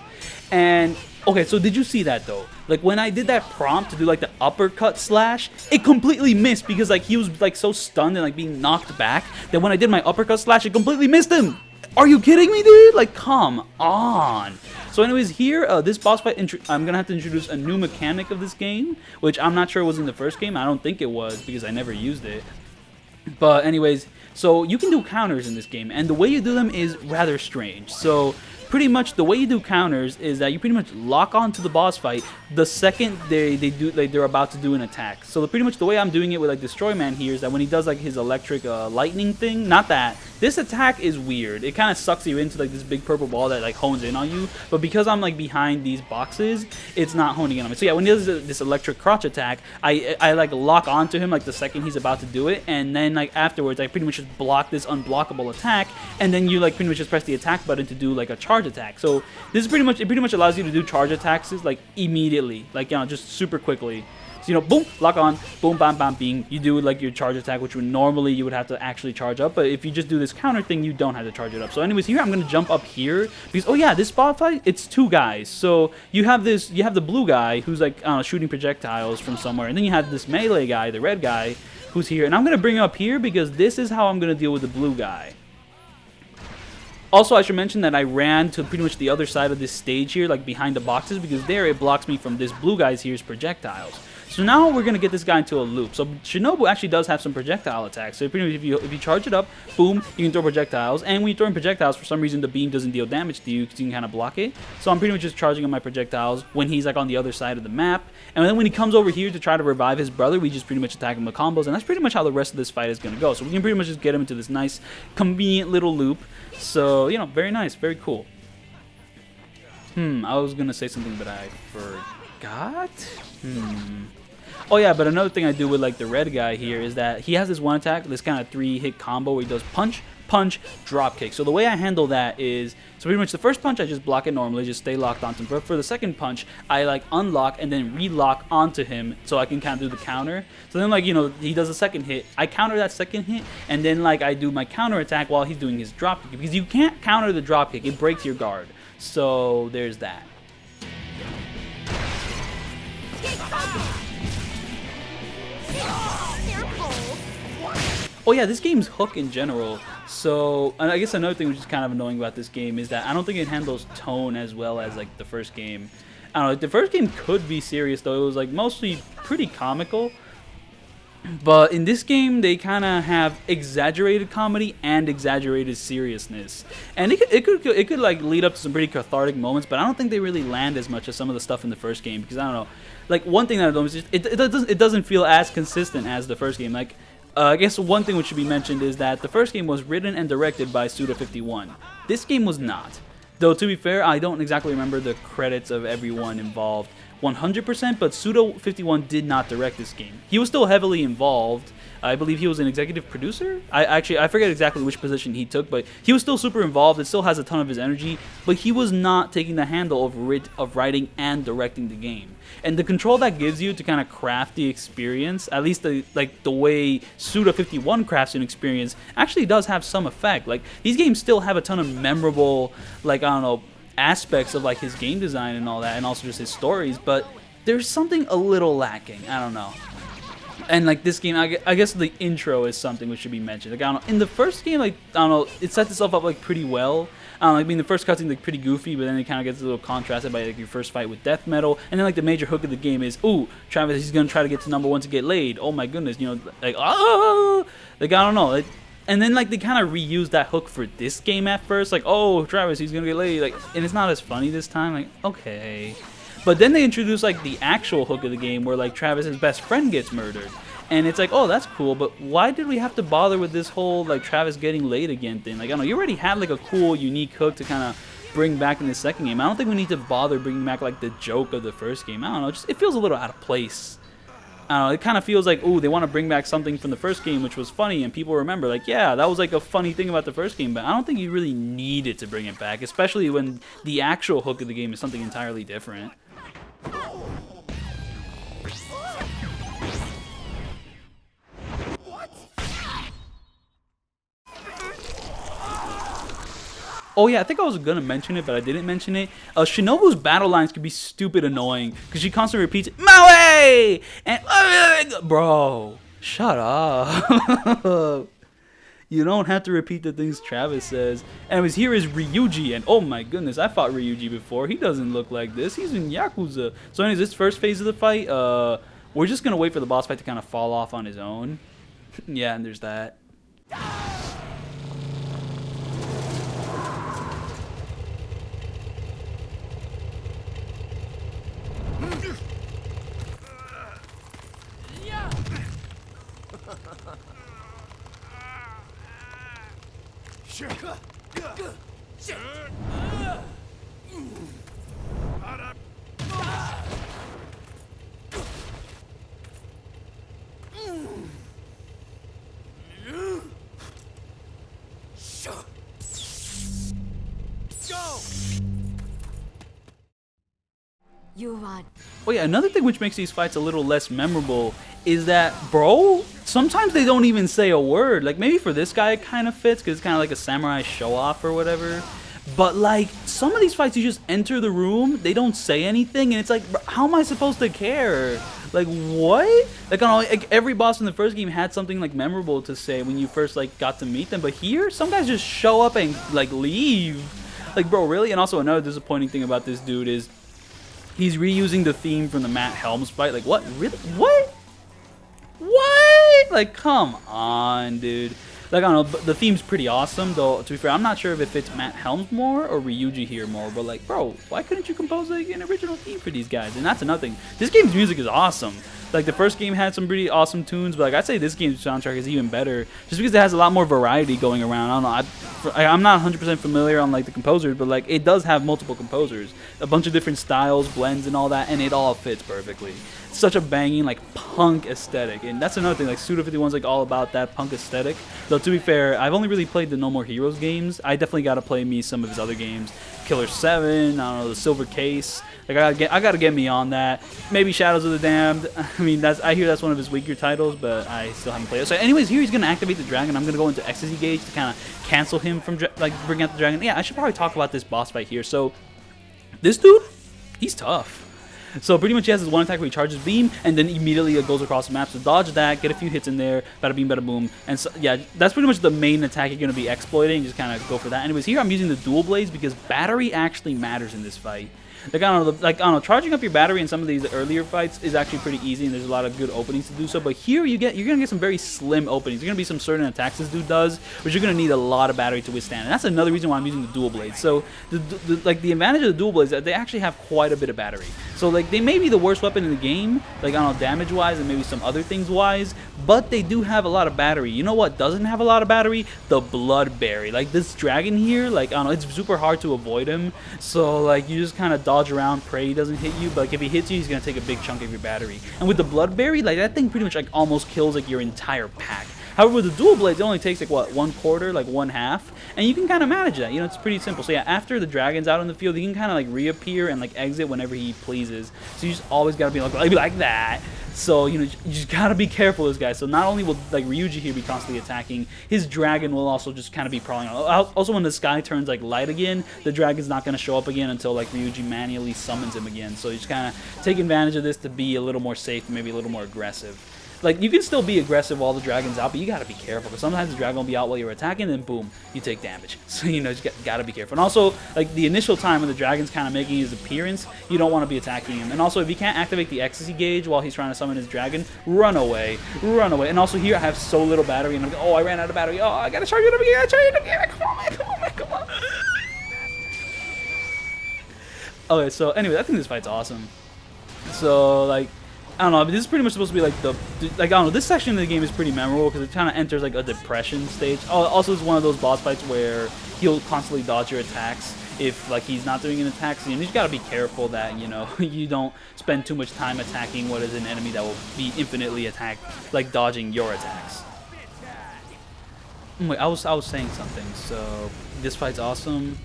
And okay, so did you see that though? Like, when I did that prompt to do like the uppercut slash, it completely missed because like he was like so stunned and like being knocked back that when I did my uppercut slash, it completely missed him. Are you kidding me, dude? Like, come on. So anyways, here, this boss fight, I'm going to have to introduce a new mechanic of this game, which I'm not sure was in the first game. I don't think it was because I never used it. But anyways, so you can do counters in this game, and the way you do them is rather strange. So pretty much the way you do counters is that you pretty much lock on to the boss fight the second they're about to do an attack. So pretty much the way I'm doing it with like Destroyman here is that when he does like his electric lightning thing, not that. This attack is weird. It kind of sucks you into like this big purple ball that like hones in on you. But because I'm like behind these boxes, it's not honing in on me. So yeah, when he does this electric crotch attack, I like lock onto him like the second he's about to do it, and then like afterwards I pretty much just block this unblockable attack, and then you like pretty much just press the attack button to do like a charge attack. So this is pretty much allows you to do charge attacks like immediately, like, you know, just super quickly. So, you know, boom, lock on, boom, bam, bam, bing. You do like your charge attack, which would normally you would have to actually charge up, but if you just do this counter thing, you don't have to charge it up. So anyways, here I'm gonna jump up here because, oh yeah, this boss fight, it's two guys. So you have the blue guy who's like, I don't know, shooting projectiles from somewhere, and then you have this melee guy, the red guy, who's here, and I'm gonna bring him up here because this is how I'm gonna deal with the blue guy. Also, I should mention that I ran to pretty much the other side of this stage here, like behind the boxes, because there it blocks me from this blue guy's here's projectiles. So now we're going to get this guy into a loop. So Shinobu actually does have some projectile attacks. So pretty much if you charge it up, boom, you can throw projectiles. And when you throw in projectiles, for some reason the beam doesn't deal damage to you because you can kind of block it. So I'm pretty much just charging up my projectiles when he's like on the other side of the map. And then when he comes over here to try to revive his brother, we just pretty much attack him with combos. And that's pretty much how the rest of this fight is going to go. So we can pretty much just get him into this nice, convenient little loop. So, you know, very nice, very cool. I was going to say something, but I forgot. Oh yeah, but another thing I do with like the red guy here is that he has this one attack, this kind of 3-hit combo where he does punch, punch, drop kick. So the way I handle that is, so pretty much the first punch I just block it normally, just stay locked onto him. But for the second punch, I like unlock and then relock onto him so I can kind of do the counter. So then, like, you know, he does a second hit, I counter that second hit, and then like I do my counter attack while he's doing his drop kick, because you can't counter the drop kick, it breaks your guard. So there's that. Oh yeah, this game's hook in general. So I guess another thing which is kind of annoying about this game is that I don't think it handles tone as well as like the first game. I don't know, the first game could be serious though. It was like mostly pretty comical. But in this game, they kind of have exaggerated comedy and exaggerated seriousness, and it could like lead up to some pretty cathartic moments. But I don't think they really land as much as some of the stuff in the first game, because I don't know. Like one thing that I don't is just, it doesn't feel as consistent as the first game. Like I guess one thing which should be mentioned is that the first game was written and directed by Suda51. This game was not. Though to be fair, I don't exactly remember the credits of everyone involved 100%, but Suda51 did not direct this game. He was still heavily involved. I believe he was an executive producer. I forget exactly which position he took, but he was still super involved. It still has a ton of his energy, but he was not taking the handle of writing and directing the game. And the control that gives you to kind of craft the experience, at least the way Suda51 crafts an experience, actually does have some effect. Like these games still have a ton of memorable, like I don't know, aspects of like his game design and all that, and also just his stories, but there's something a little lacking. I don't know. And like this game, I guess the intro is something which should be mentioned. Like I don't know, in the first game, like I don't know, it sets itself up like pretty well. I don't know, I mean the first cutscene like pretty goofy, but then it kind of gets a little contrasted by like your first fight with death metal, and then like the major hook of the game is, ooh, Travis, he's gonna try to get to #1 to get laid. Oh my goodness, you know, like like I don't know. And then like they kind of reused that hook for this game at first, like, oh, Travis, he's gonna get laid, like, and it's not as funny this time, like, okay. But then they introduce like the actual hook of the game where like Travis's best friend gets murdered, and it's like, oh, that's cool, but why did we have to bother with this whole like Travis getting laid again thing? Like I don't know, you already had like a cool, unique hook to kind of bring back in the second game. I don't think we need to bother bringing back like the joke of the first game. I don't know, just it feels a little out of place. I don't know, it kind of feels like, ooh, they want to bring back something from the first game which was funny and people remember, like, yeah, that was like a funny thing about the first game, but I don't think you really needed to bring it back, especially when the actual hook of the game is something entirely different. Oh yeah, I think I was gonna mention it, but I didn't mention it. Shinobu's battle lines can be stupid annoying because she constantly repeats "Maui!" and bro, shut up. You don't have to repeat the things Travis says. Anyways, here is Ryuji, and oh my goodness, I fought Ryuji before. He doesn't look like this. He's in Yakuza. So anyways, this first phase of the fight, we're just gonna wait for the boss fight to kind of fall off on his own. Yeah, and there's that. Oh yeah, another thing which makes these fights a little less memorable is that, bro, sometimes they don't even say a word. Like, maybe for this guy it kind of fits because it's kind of like a samurai show-off or whatever. But, like, some of these fights, you just enter the room, they don't say anything, and it's like, bro, how am I supposed to care? Like, what? Like, I don't know, like, every boss in the first game had something, like, memorable to say when you first, like, got to meet them. But here, some guys just show up and, like, leave. Like, bro, really? And also another disappointing thing about this dude is he's reusing the theme from the Matt Helms fight. Like, what? Really? What? What? Like, come on, dude. Like, I don't know, the theme's pretty awesome, though, to be fair, I'm not sure if it fits Matt Helms more or Ryuji here more, but, like, bro, why couldn't you compose, like, an original theme for these guys? And that's another thing. This game's music is awesome. Like, the first game had some pretty awesome tunes, but, like, I'd say this game's soundtrack is even better, just because it has a lot more variety going around. I don't know, I'm not 100% familiar on, like, the composers, but, like, it does have multiple composers, a bunch of different styles, blends, and all that, and it all fits perfectly. It's such a banging, like, punk aesthetic, and that's another thing, like, Suda51's, like, all about that punk aesthetic. Though, to be fair, I've only really played the No More Heroes games. I definitely gotta play me some of his other games. Killer 7, I don't know, the Silver Case. Like, I gotta get me on that. Maybe Shadows of the Damned. I mean, I hear that's one of his weaker titles, but I still haven't played it. So anyways, here he's gonna activate the dragon. I'm gonna go into Ecstasy Gauge to kind of cancel him from, like, bringing out the dragon. Yeah, I should probably talk about this boss fight here. So This dude, he's tough. So pretty much he has his one attack where he charges beam and then immediately it goes across the map. So dodge that, get a few hits in there, bada beam, bada boom. And so, yeah, that's pretty much the main attack you're going to be exploiting. Just kind of go for that. Anyways, here I'm using the dual blades because battery actually matters in this fight. Like I don't know, charging up your battery in some of these earlier fights is actually pretty easy, and there's a lot of good openings to do so. But here you're gonna get some very slim openings. There's gonna be some certain attacks this dude does, which you're gonna need a lot of battery to withstand. And that's another reason why I'm using the dual blades. So the advantage of the dual blades is that they actually have quite a bit of battery. So like they may be the worst weapon in the game, like I don't know, damage wise and maybe some other things wise, but they do have a lot of battery. You know what doesn't have a lot of battery? The Bloodberry. Like this dragon here, like I don't know, it's super hard to avoid him. So like you just kind of dodge around, pray he doesn't hit you, but like if he hits you, he's gonna take a big chunk of your battery. And with the Bloodberry, like that thing pretty much like almost kills like your entire pack. However, with the dual blades, it only takes like what, 1/4, like 1/2, and you can kind of manage that. You know, it's pretty simple. So yeah, after the dragon's out in the field, he can kind of like reappear and like exit whenever he pleases. So you just always gotta be like that. So you know, you just gotta be careful with this guy. So not only will like Ryuji here be constantly attacking, his dragon will also just kind of be prowling on. Also, when the sky turns like light again, the dragon's not gonna show up again until like Ryuji manually summons him again. So you just kind of take advantage of this to be a little more safe, maybe a little more aggressive. Like, you can still be aggressive while the dragon's out, but you gotta be careful, because sometimes the dragon will be out while you're attacking, and boom, you take damage. So, you know, you gotta be careful. And also, like, the initial time when the dragon's kind of making his appearance, you don't want to be attacking him. And also, if you can't activate the ecstasy gauge while he's trying to summon his dragon, run away. Run away. And also, here I have so little battery, and I'm like, oh, I ran out of battery. Oh, I gotta charge it up again. I gotta charge it up again. Come on, man. Come on, man. Come on. Okay, so, anyway, I think this fight's awesome. So, like, I don't know, but this is pretty much supposed to be like I don't know, this section of the game is pretty memorable because it kind of enters like a depression stage. Oh, also it's one of those boss fights where he'll constantly dodge your attacks if like he's not doing an attack. So you just gotta be careful that, you know, you don't spend too much time attacking what is an enemy that will be infinitely attacked, like dodging your attacks. Wait, I was saying something. So this fight's awesome.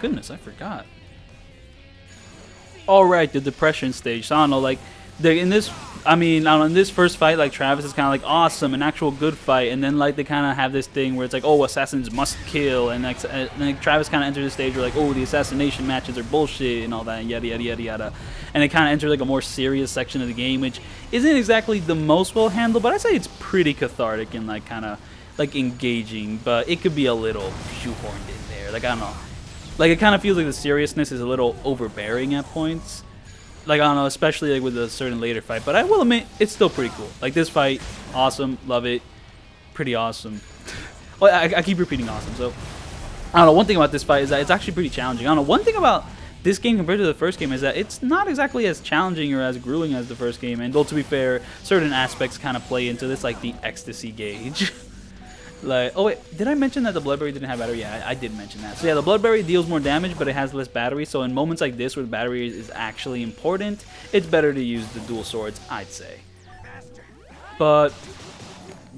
Goodness, I forgot. Alright, the depression stage. So I don't know, like in this first fight, like Travis is kind of like awesome, an actual good fight, and then like they kind of have this thing where it's like, oh, assassins must kill, and like Travis kind of enters the stage where like, oh, the assassination matches are bullshit and all that, and yada yada yada yada, and they kind of enter like a more serious section of the game, which isn't exactly the most well handled, but I'd say it's pretty cathartic and like kind of like engaging, but it could be a little shoehorned in there. Like I don't know. Like, it kind of feels like the seriousness is a little overbearing at points. Like, I don't know, especially like with a certain later fight. But I will admit, it's still pretty cool. Like, this fight, awesome, love it, pretty awesome. Well, I keep repeating awesome. So, I don't know, one thing about this fight is that it's actually pretty challenging. I don't know, one thing about this game compared to the first game is that it's not exactly as challenging or as grueling as the first game. And though, to be fair, certain aspects kind of play into this, like the ecstasy gauge. Like, oh wait, did I mention that the Bloodberry didn't have battery? Yeah, I did mention that. So yeah, the Bloodberry deals more damage, but it has less battery. So in moments like this where the battery is actually important, it's better to use the dual swords, I'd say. But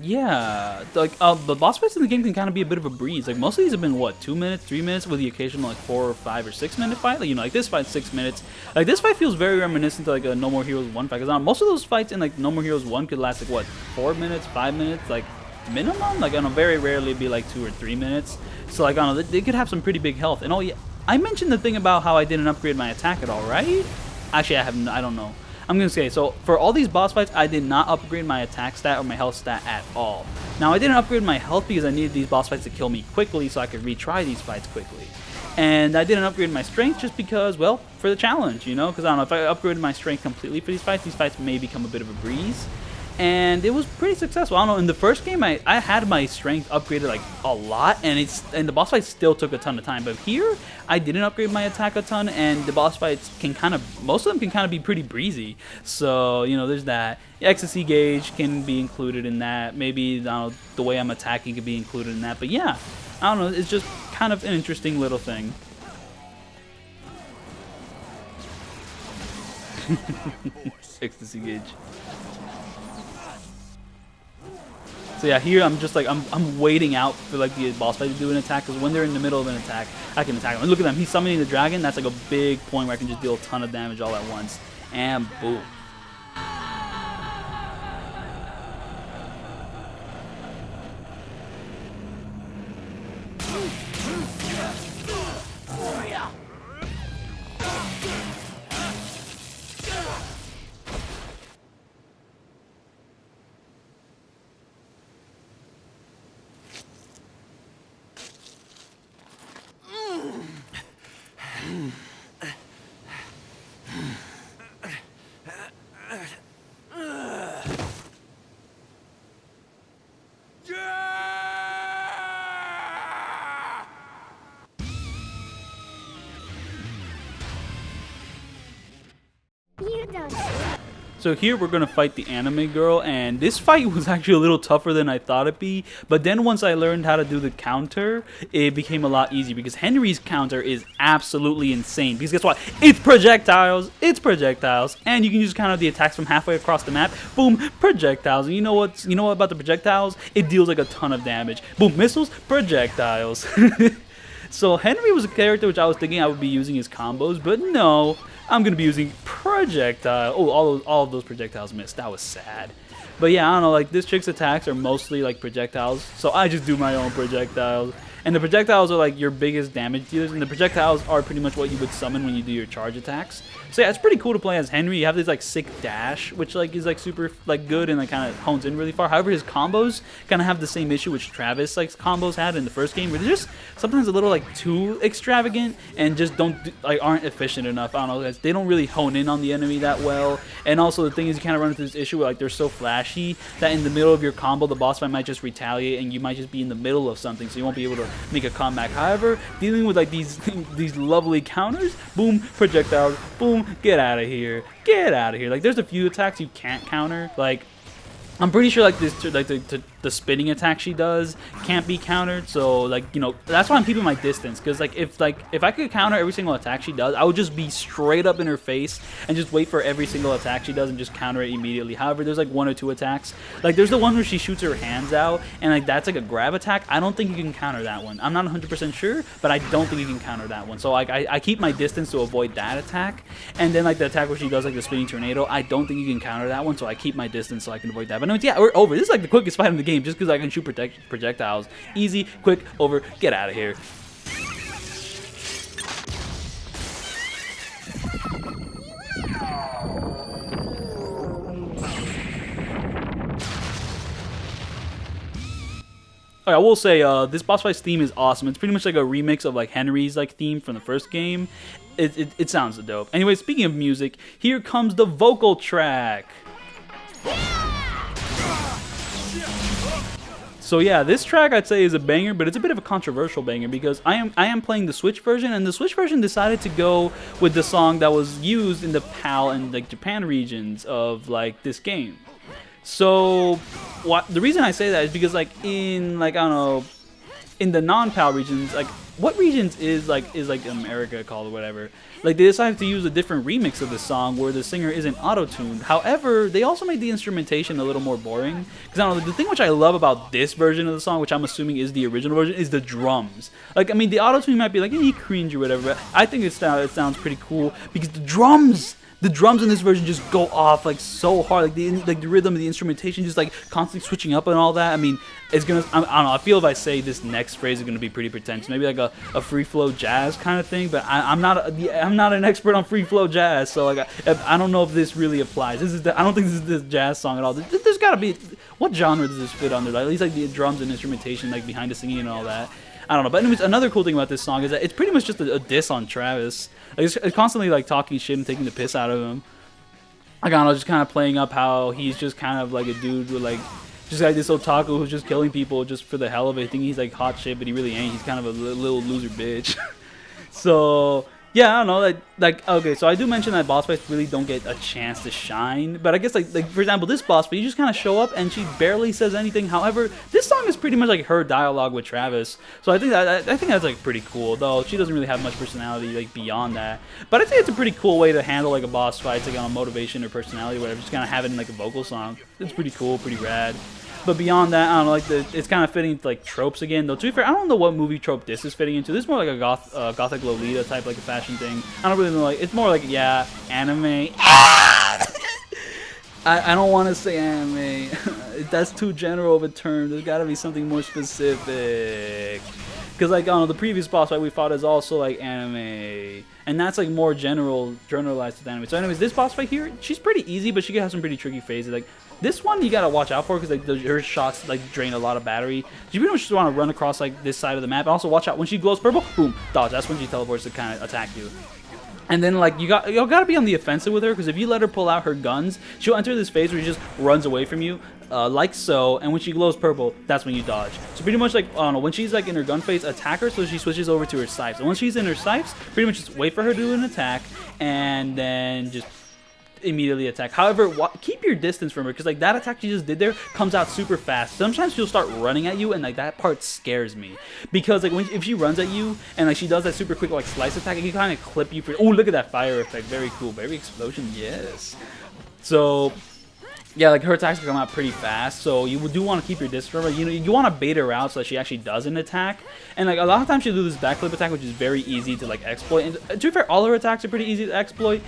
yeah, like the boss fights in the game can kind of be a bit of a breeze. Like most of these have been what, 2 minutes, 3 minutes, with the occasional like 4 or 5 or 6 minute fight. Like, you know, like this fight's 6 minutes. Like this fight feels very reminiscent to like a No More Heroes 1 fight. Because most of those fights in like No More Heroes 1 could last like what, 4 minutes, 5 minutes, like minimum. Like I don't know, very rarely be like 2 or 3 minutes. So like I don't know, they could have some pretty big health. And oh yeah, I mentioned the thing about how I didn't upgrade my attack at all, right? Actually, I don't know. I'm gonna say, so for all these boss fights, I did not upgrade my attack stat or my health stat at all. Now I didn't upgrade my health because I needed these boss fights to kill me quickly so I could retry these fights quickly. And I didn't upgrade my strength just because, well, for the challenge, you know? Because I don't know, if I upgraded my strength completely for these fights may become a bit of a breeze. And it was pretty successful. I don't know, in the first game, I had my strength upgraded like a lot, and the boss fights still took a ton of time. But here, I didn't upgrade my attack a ton, and the boss fights can most of them can kind of be pretty breezy. So, you know, there's that. The ecstasy gauge can be included in that. Maybe, I don't know, the way I'm attacking could be included in that. But yeah, I don't know, it's just kind of an interesting little thing. Ecstasy gauge. So yeah, here I'm just like, I'm waiting out for like the boss fight to do an attack, because when they're in the middle of an attack, I can attack them. And look at them, he's summoning the dragon. That's like a big point where I can just deal a ton of damage all at once. And boom. So here we're gonna fight the anime girl, and this fight was actually a little tougher than I thought it'd be. But then once I learned how to do the counter, it became a lot easier because Henry's counter is absolutely insane. Because guess what? It's projectiles, and you can just counter the attacks from halfway across the map. Boom, projectiles. And you know what about the projectiles? It deals like a ton of damage. Boom, missiles, projectiles. So Henry was a character which I was thinking I would be using his combos, but no. I'm going to be using projectile. Oh, all of those projectiles missed. That was sad. But yeah, I don't know, like this chick's attacks are mostly like projectiles. So I just do my own projectiles. And the projectiles are like your biggest damage dealers. And the projectiles are pretty much what you would summon when you do your charge attacks. So yeah, it's pretty cool to play as Henry. You have this like sick dash, which like is like super like good and like kind of hones in really far. However, his combos kind of have the same issue which Travis like combos had in the first game, where they're just sometimes a little like too extravagant and just aren't efficient enough. I don't know, they don't really hone in on the enemy that well. And also the thing is, you kind of run into this issue where like they're so flashy that in the middle of your combo, the boss fight might just retaliate and you might just be in the middle of something, so you won't be able to make a comeback. However, dealing with like these lovely counters, boom, projectiles, boom, get out of here, get out of here. Like there's a few attacks you can't counter. Like I'm pretty sure like this, like the spinning attack she does can't be countered. So like, you know, that's why I'm keeping my distance, because like if I could counter every single attack she does, I would just be straight up in her face and just wait for every single attack she does and just counter it immediately. However, there's like one or two attacks. Like there's the one where she shoots her hands out and like that's like a grab attack. I don't think you can counter that one. I'm not 100% sure, but I don't think you can counter that one. So like I keep my distance to avoid that attack. And then like the attack where she does like the spinning tornado, I don't think you can counter that one, so I keep my distance so I can avoid that. But anyways, yeah, we're over. This is like the quickest fight in the game just because I can shoot projectiles. Easy, quick, over, get out of here. I will say this boss fight's theme is awesome. It's pretty much like a remix of like Henry's like theme from the first game. It sounds dope. Anyway, speaking of music, here comes the vocal track. So yeah, this track I'd say is a banger, but it's a bit of a controversial banger because I am playing the Switch version, and the Switch version decided to go with the song that was used in the PAL and like Japan regions of like this game. So the reason I say that is because like in like, I don't know, in the non-PAL regions, like what regions is like America called or whatever, like they decided to use a different remix of the song where the singer isn't auto-tuned. However, they also made the instrumentation a little more boring, because I don't know, the thing which I love about this version of the song, which I'm assuming is the original version, is the drums. Like, I mean, the auto-tune might be like, cringe or whatever, but I think it sounds pretty cool because the drums in this version just go off like so hard, like the rhythm of the instrumentation just like constantly switching up and all that. I mean, it's gonna, I don't know, I feel if I say this next phrase is gonna be pretty pretentious, maybe like a free flow jazz kind of thing, but I'm not an expert on free flow jazz, so like I don't know if this really applies. I don't think this is this jazz song at all. There's gotta be, what genre does this fit under? Like, at least like the drums and instrumentation like behind the singing and all that. I don't know, but anyways, another cool thing about this song is that it's pretty much just a diss on Travis. Like, it's constantly like talking shit and taking the piss out of him. Like, I don't know, just kind of playing up how he's just kind of like a dude with like, just like this otaku who's just killing people just for the hell of it. Thinking he's like hot shit, but he really ain't. He's kind of a little loser bitch. So yeah, I don't know, like okay, so I do mention that boss fights really don't get a chance to shine, but I guess like for example, this boss fight, you just kind of show up and she barely says anything. However, this song is pretty much like her dialogue with Travis, so I think that's like pretty cool. Though she doesn't really have much personality like beyond that, but I think it's a pretty cool way to handle like a boss fight, like on motivation or personality or whatever. Just kind of have it in like a vocal song. It's pretty cool, pretty rad. But beyond that, I don't know, like it's kind of fitting into like tropes again. Though to be fair, I don't know what movie trope this is fitting into. This is more like a gothic Lolita type, like a fashion thing. I don't really know. Like it's more like, yeah, anime. I don't want to say anime. That's too general of a term. There's got to be something more specific. Because like, I don't know, the previous boss fight we fought is also like anime, and that's like more generalized to anime. So anyways, this boss fight here, she's pretty easy, but she can have some pretty tricky phases. Like this one, you gotta watch out for because like her shots like drain a lot of battery. You pretty much just want to run across like this side of the map. And also watch out when she glows purple, boom, dodge. That's when she teleports to kind of attack you. And then like you gotta be on the offensive with her, because if you let her pull out her guns, she'll enter this phase where she just runs away from you, like so. And when she glows purple, that's when you dodge. So pretty much like, I don't know, when she's like in her gun phase, attack her so she switches over to her sights. And once she's in her sights, pretty much just wait for her to do an attack, and then just immediately attack. However, keep your distance from her, because like that attack you just did there comes out super fast. Sometimes she'll start running at you, and like that part scares me, because like if she runs at you and like she does that super quick like slice attack, it can kind of clip you for. Oh, look at that fire effect, very cool, very explosion, yes. So yeah, like her attacks can come out pretty fast, so you do want to keep your distance from her. You know, you want to bait her out so that she actually doesn't attack. And like a lot of times she'll do this backflip attack, which is very easy to like exploit. And to be fair, all her attacks are pretty easy to exploit,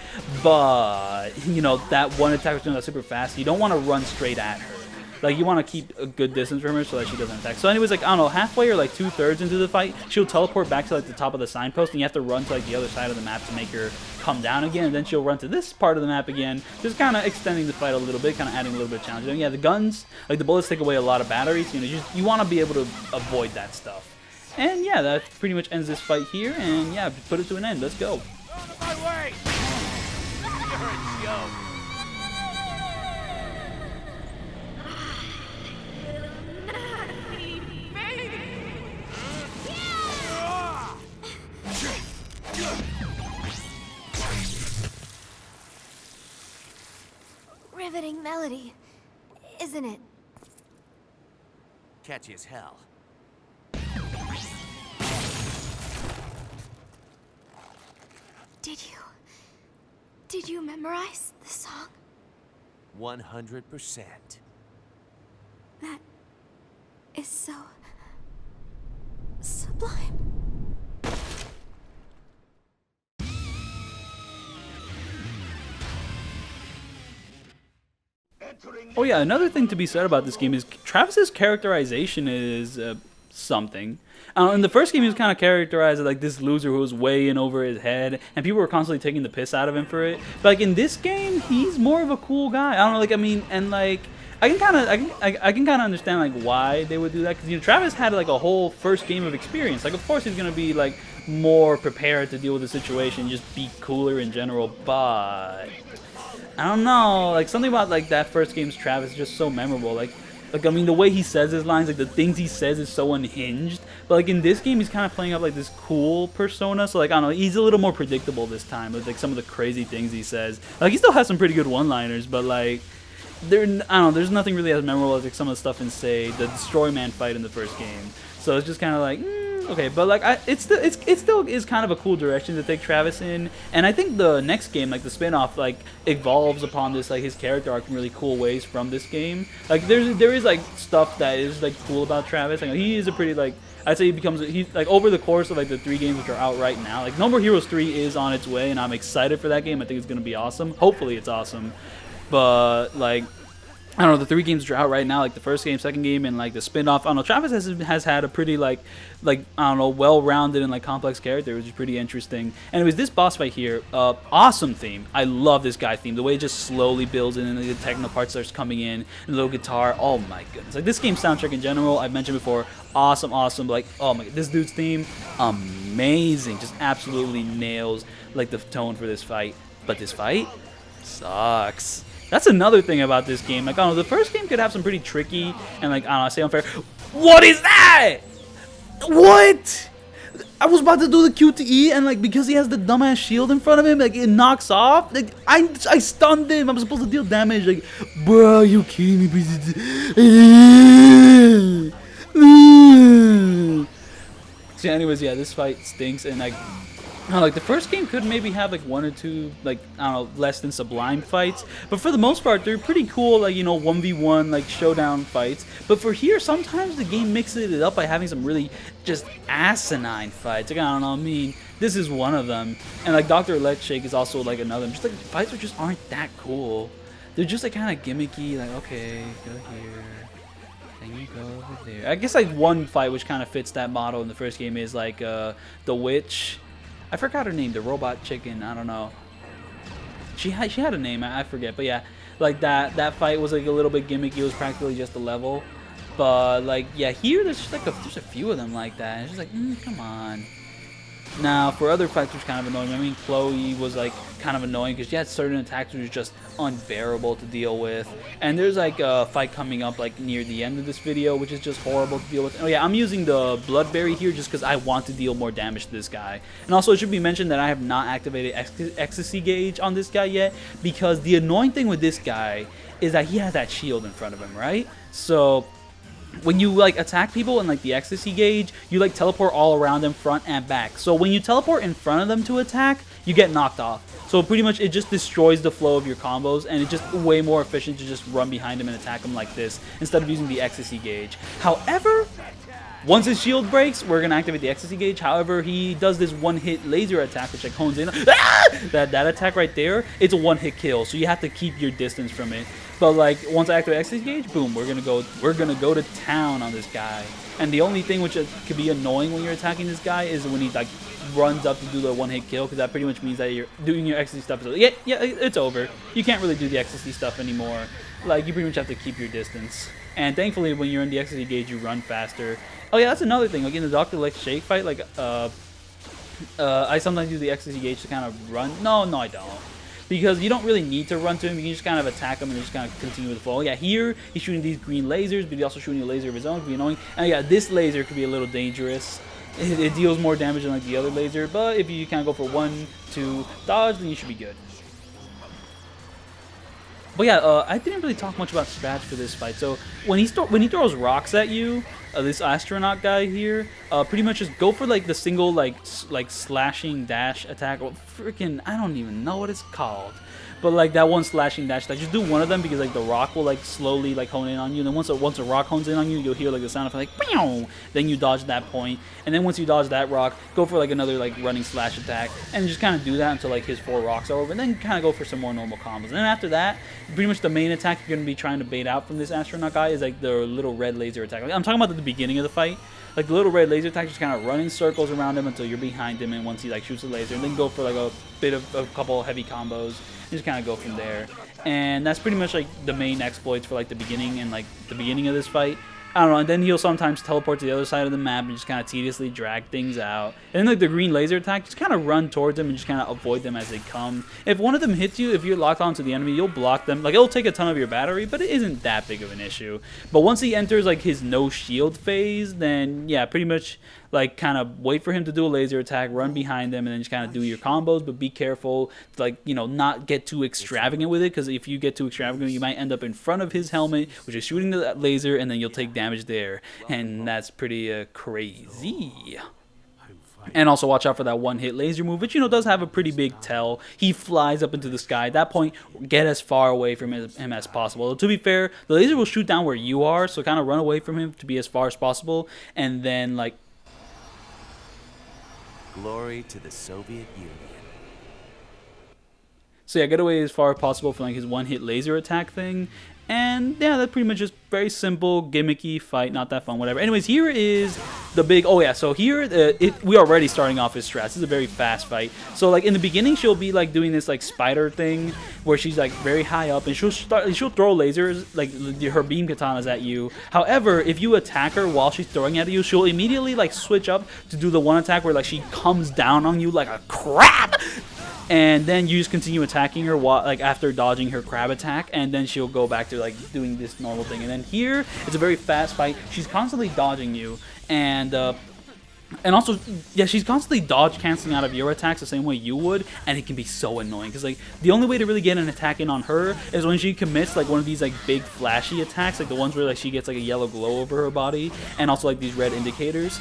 but you know, that one attack was doing that super fast. You don't want to run straight at her. Like, you want to keep a good distance from her so that she doesn't attack. So anyways, like, I don't know, halfway or like 2/3 into the fight, she'll teleport back to like the top of the signpost, and you have to run to like the other side of the map to make her come down again. And then she'll run to this part of the map again, just kind of extending the fight a little bit, kind of adding a little bit of challenge. And yeah, the guns, like the bullets take away a lot of batteries. You know, you want to be able to avoid that stuff. And yeah, that pretty much ends this fight here. And yeah, put it to an end. Let's go. Out of my way! You're a joke. Riveting melody, isn't it? Catchy as hell. Did you memorize the song? 100%. That is so sublime. Oh yeah, another thing to be said about this game is Travis's characterization is something. In the first game, he was kind of characterized as like this loser who was way in over his head, and people were constantly taking the piss out of him for it. But like in this game, he's more of a cool guy. I don't know, like I mean, and like I can kind of understand like why they would do that, because you know Travis had like a whole first game of experience. Like of course he's gonna be like more prepared to deal with the situation, just be cooler in general, but I don't know, like something about like that first game's Travis is just so memorable. Like I mean, the way he says his lines, like the things he says is so unhinged. But like in this game, he's kind of playing up like this cool persona. So like I don't know, he's a little more predictable this time with like some of the crazy things he says. Like he still has some pretty good one-liners, but like I don't know, there's nothing really as memorable as like some of the stuff in say the Destroyman fight in the first game. So it's just kind of like. Okay, but like it still is kind of a cool direction to take Travis in, and I think the next game, like the spin-off, like evolves upon this like his character arc in really cool ways from this game. Like there is like stuff that is like cool about Travis. Like he is a pretty like I'd say he's like over the course of like the 3 games which are out right now. Like No More Heroes 3 is on its way, and I'm excited for that game. I think it's gonna be awesome. Hopefully it's awesome, but like. I don't know, the 3 games are out right now, like the first game, second game, and like the spin-off. I don't know, Travis has had a pretty like I don't know, well-rounded and like complex character, which is pretty interesting. Anyways, this boss fight here, awesome theme. I love this guy theme. The way it just slowly builds in and the techno part starts coming in, and the little guitar. Oh my goodness. Like this game's soundtrack in general, I've mentioned before, awesome. Like, oh my god, this dude's theme, amazing. Just absolutely nails like the tone for this fight. But this fight sucks. That's another thing about this game. Like, I don't know, the first game could have some pretty tricky and, like, I don't know, say unfair. What is that? What? I was about to do the QTE, and, like, because he has the dumbass shield in front of him, like, it knocks off. Like, I stunned him. I'm supposed to deal damage. Like, bro, you kidding me? So, anyways, yeah, this fight stinks, and, like, I don't know, like the first game could maybe have like 1 or 2 like I don't know less than sublime fights, but for the most part they're pretty cool, like you know 1v1 like showdown fights. But for here sometimes the game mixes it up by having some really just asinine fights. Like I don't know, I mean this is one of them, and like Dr.Letz Shake is also like another. Just like fights that just aren't that cool. They're just like kind of gimmicky. Like okay, go here. Then you go over there. I guess like one fight which kind of fits that model in the first game is like the witch. I forgot her name, the robot chicken, I don't know. She had a name, I forget, but yeah, like that fight was like a little bit gimmicky. It was practically just a level, but like yeah, here there's just like there's a few of them like that. It's just like come on. Now, for other fights, which kind of annoying. I mean, Chloe was like kind of annoying because she had certain attacks which was just unbearable to deal with. And there's like a fight coming up like near the end of this video, which is just horrible to deal with. Oh yeah, I'm using the Bloodberry here just because I want to deal more damage to this guy. And also, it should be mentioned that I have not activated Ecstasy Gauge on this guy yet, because the annoying thing with this guy is that he has that shield in front of him, right? So when you like attack people in like the Ecstasy Gauge, you like teleport all around them, front and back. So when you teleport in front of them to attack, you get knocked off. So pretty much it just destroys the flow of your combos, and it's just way more efficient to just run behind him and attack him like this instead of using the Ecstasy Gauge. However, once his shield breaks, we're going to activate the Ecstasy Gauge. However, he does this one-hit laser attack, which like hones in. That attack right there, it's a one-hit kill, so you have to keep your distance from it. But like once I activate Ecstasy Gauge, boom, we're gonna go to town on this guy. And the only thing which could be annoying when you're attacking this guy is when he like runs up to do the one-hit kill, because that pretty much means that you're doing your Ecstasy stuff. So yeah, it's over. You can't really do the Ecstasy stuff anymore. Like, you pretty much have to keep your distance. And thankfully, when you're in the Ecstasy Gauge, you run faster. Oh yeah, that's another thing. Like in the Dr.Letz Shake fight, like I sometimes use the Ecstasy Gauge to kind of run. No, I don't. Because you don't really need to run to him. You can just kind of attack him and just kind of continue with the flow. Yeah, here he's shooting these green lasers, but he's also shooting a laser of his own. It can be annoying. And yeah, this laser could be a little dangerous. It deals more damage than like the other laser, but if you kind of go for 1, 2 dodge, then you should be good. But yeah, I didn't really talk much about strats for this fight. So when he throws rocks at you, this astronaut guy here, pretty much just go for like the single like slashing dash attack. Or freaking, I don't even know what it's called. But like that one slashing dash attack, just do one of them, because like the rock will like slowly like hone in on you. And then once a rock hones in on you, you'll hear like the sound of like meow. Then you dodge that point, and then once you dodge that rock, go for like another like running slash attack, and just kind of do that until like his 4 rocks are over, and then kind of go for some more normal combos. And then after that, pretty much the main attack you're gonna be trying to bait out from this astronaut guy is like the little red laser attack. Like, I'm talking about the beginning of the fight. Like the little red laser attack, just kind of run in circles around him until you're behind him, and once he like shoots a laser, and then go for like a couple heavy combos, and just kind of go from there. And that's pretty much like the main exploits for like the beginning and like the beginning of this fight. I don't know, and then he'll sometimes teleport to the other side of the map and just kind of tediously drag things out. And then like the green laser attack, just kind of run towards them and just kind of avoid them as they come. If one of them hits you, if you're locked onto the enemy, you'll block them. Like, it'll take a ton of your battery, but it isn't that big of an issue. But once he enters like his no shield phase, then yeah, pretty much like kind of wait for him to do a laser attack, run behind them, and then just kind of do your combos. But be careful to, like, you know, not get too extravagant with it, because if you get too extravagant, you might end up in front of his helmet, which is shooting the laser, and then you'll take damage there, and that's pretty crazy. And also watch out for that one-hit laser move, which, you know, does have a pretty big tell. He flies up into the sky. At that point, get as far away from him as possible. To be fair, the laser will shoot down where you are, so kind of run away from him to be as far as possible, and then, like... Glory to the Soviet Union. So yeah, get away as far as possible from like his one-hit laser attack thing. And yeah, that's pretty much just very simple, gimmicky fight, not that fun, whatever. Anyways, here is the big, oh yeah, so here, we're already starting off his strats. This is a very fast fight. So like in the beginning, she'll be like doing this like spider thing where she's like very high up, and she'll throw lasers, like her beam katanas at you. However, if you attack her while she's throwing at you, she'll immediately like switch up to do the one attack where like she comes down on you like a crab. And then you just continue attacking her while, like, after dodging her crab attack, and then she'll go back to like doing this normal thing. And then here it's a very fast fight. She's constantly dodging you, and also, yeah, she's constantly dodge canceling out of your attacks the same way you would, and it can be so annoying because like the only way to really get an attack in on her is when she commits like one of these like big flashy attacks, like the ones where like she gets like a yellow glow over her body, and also like these red indicators.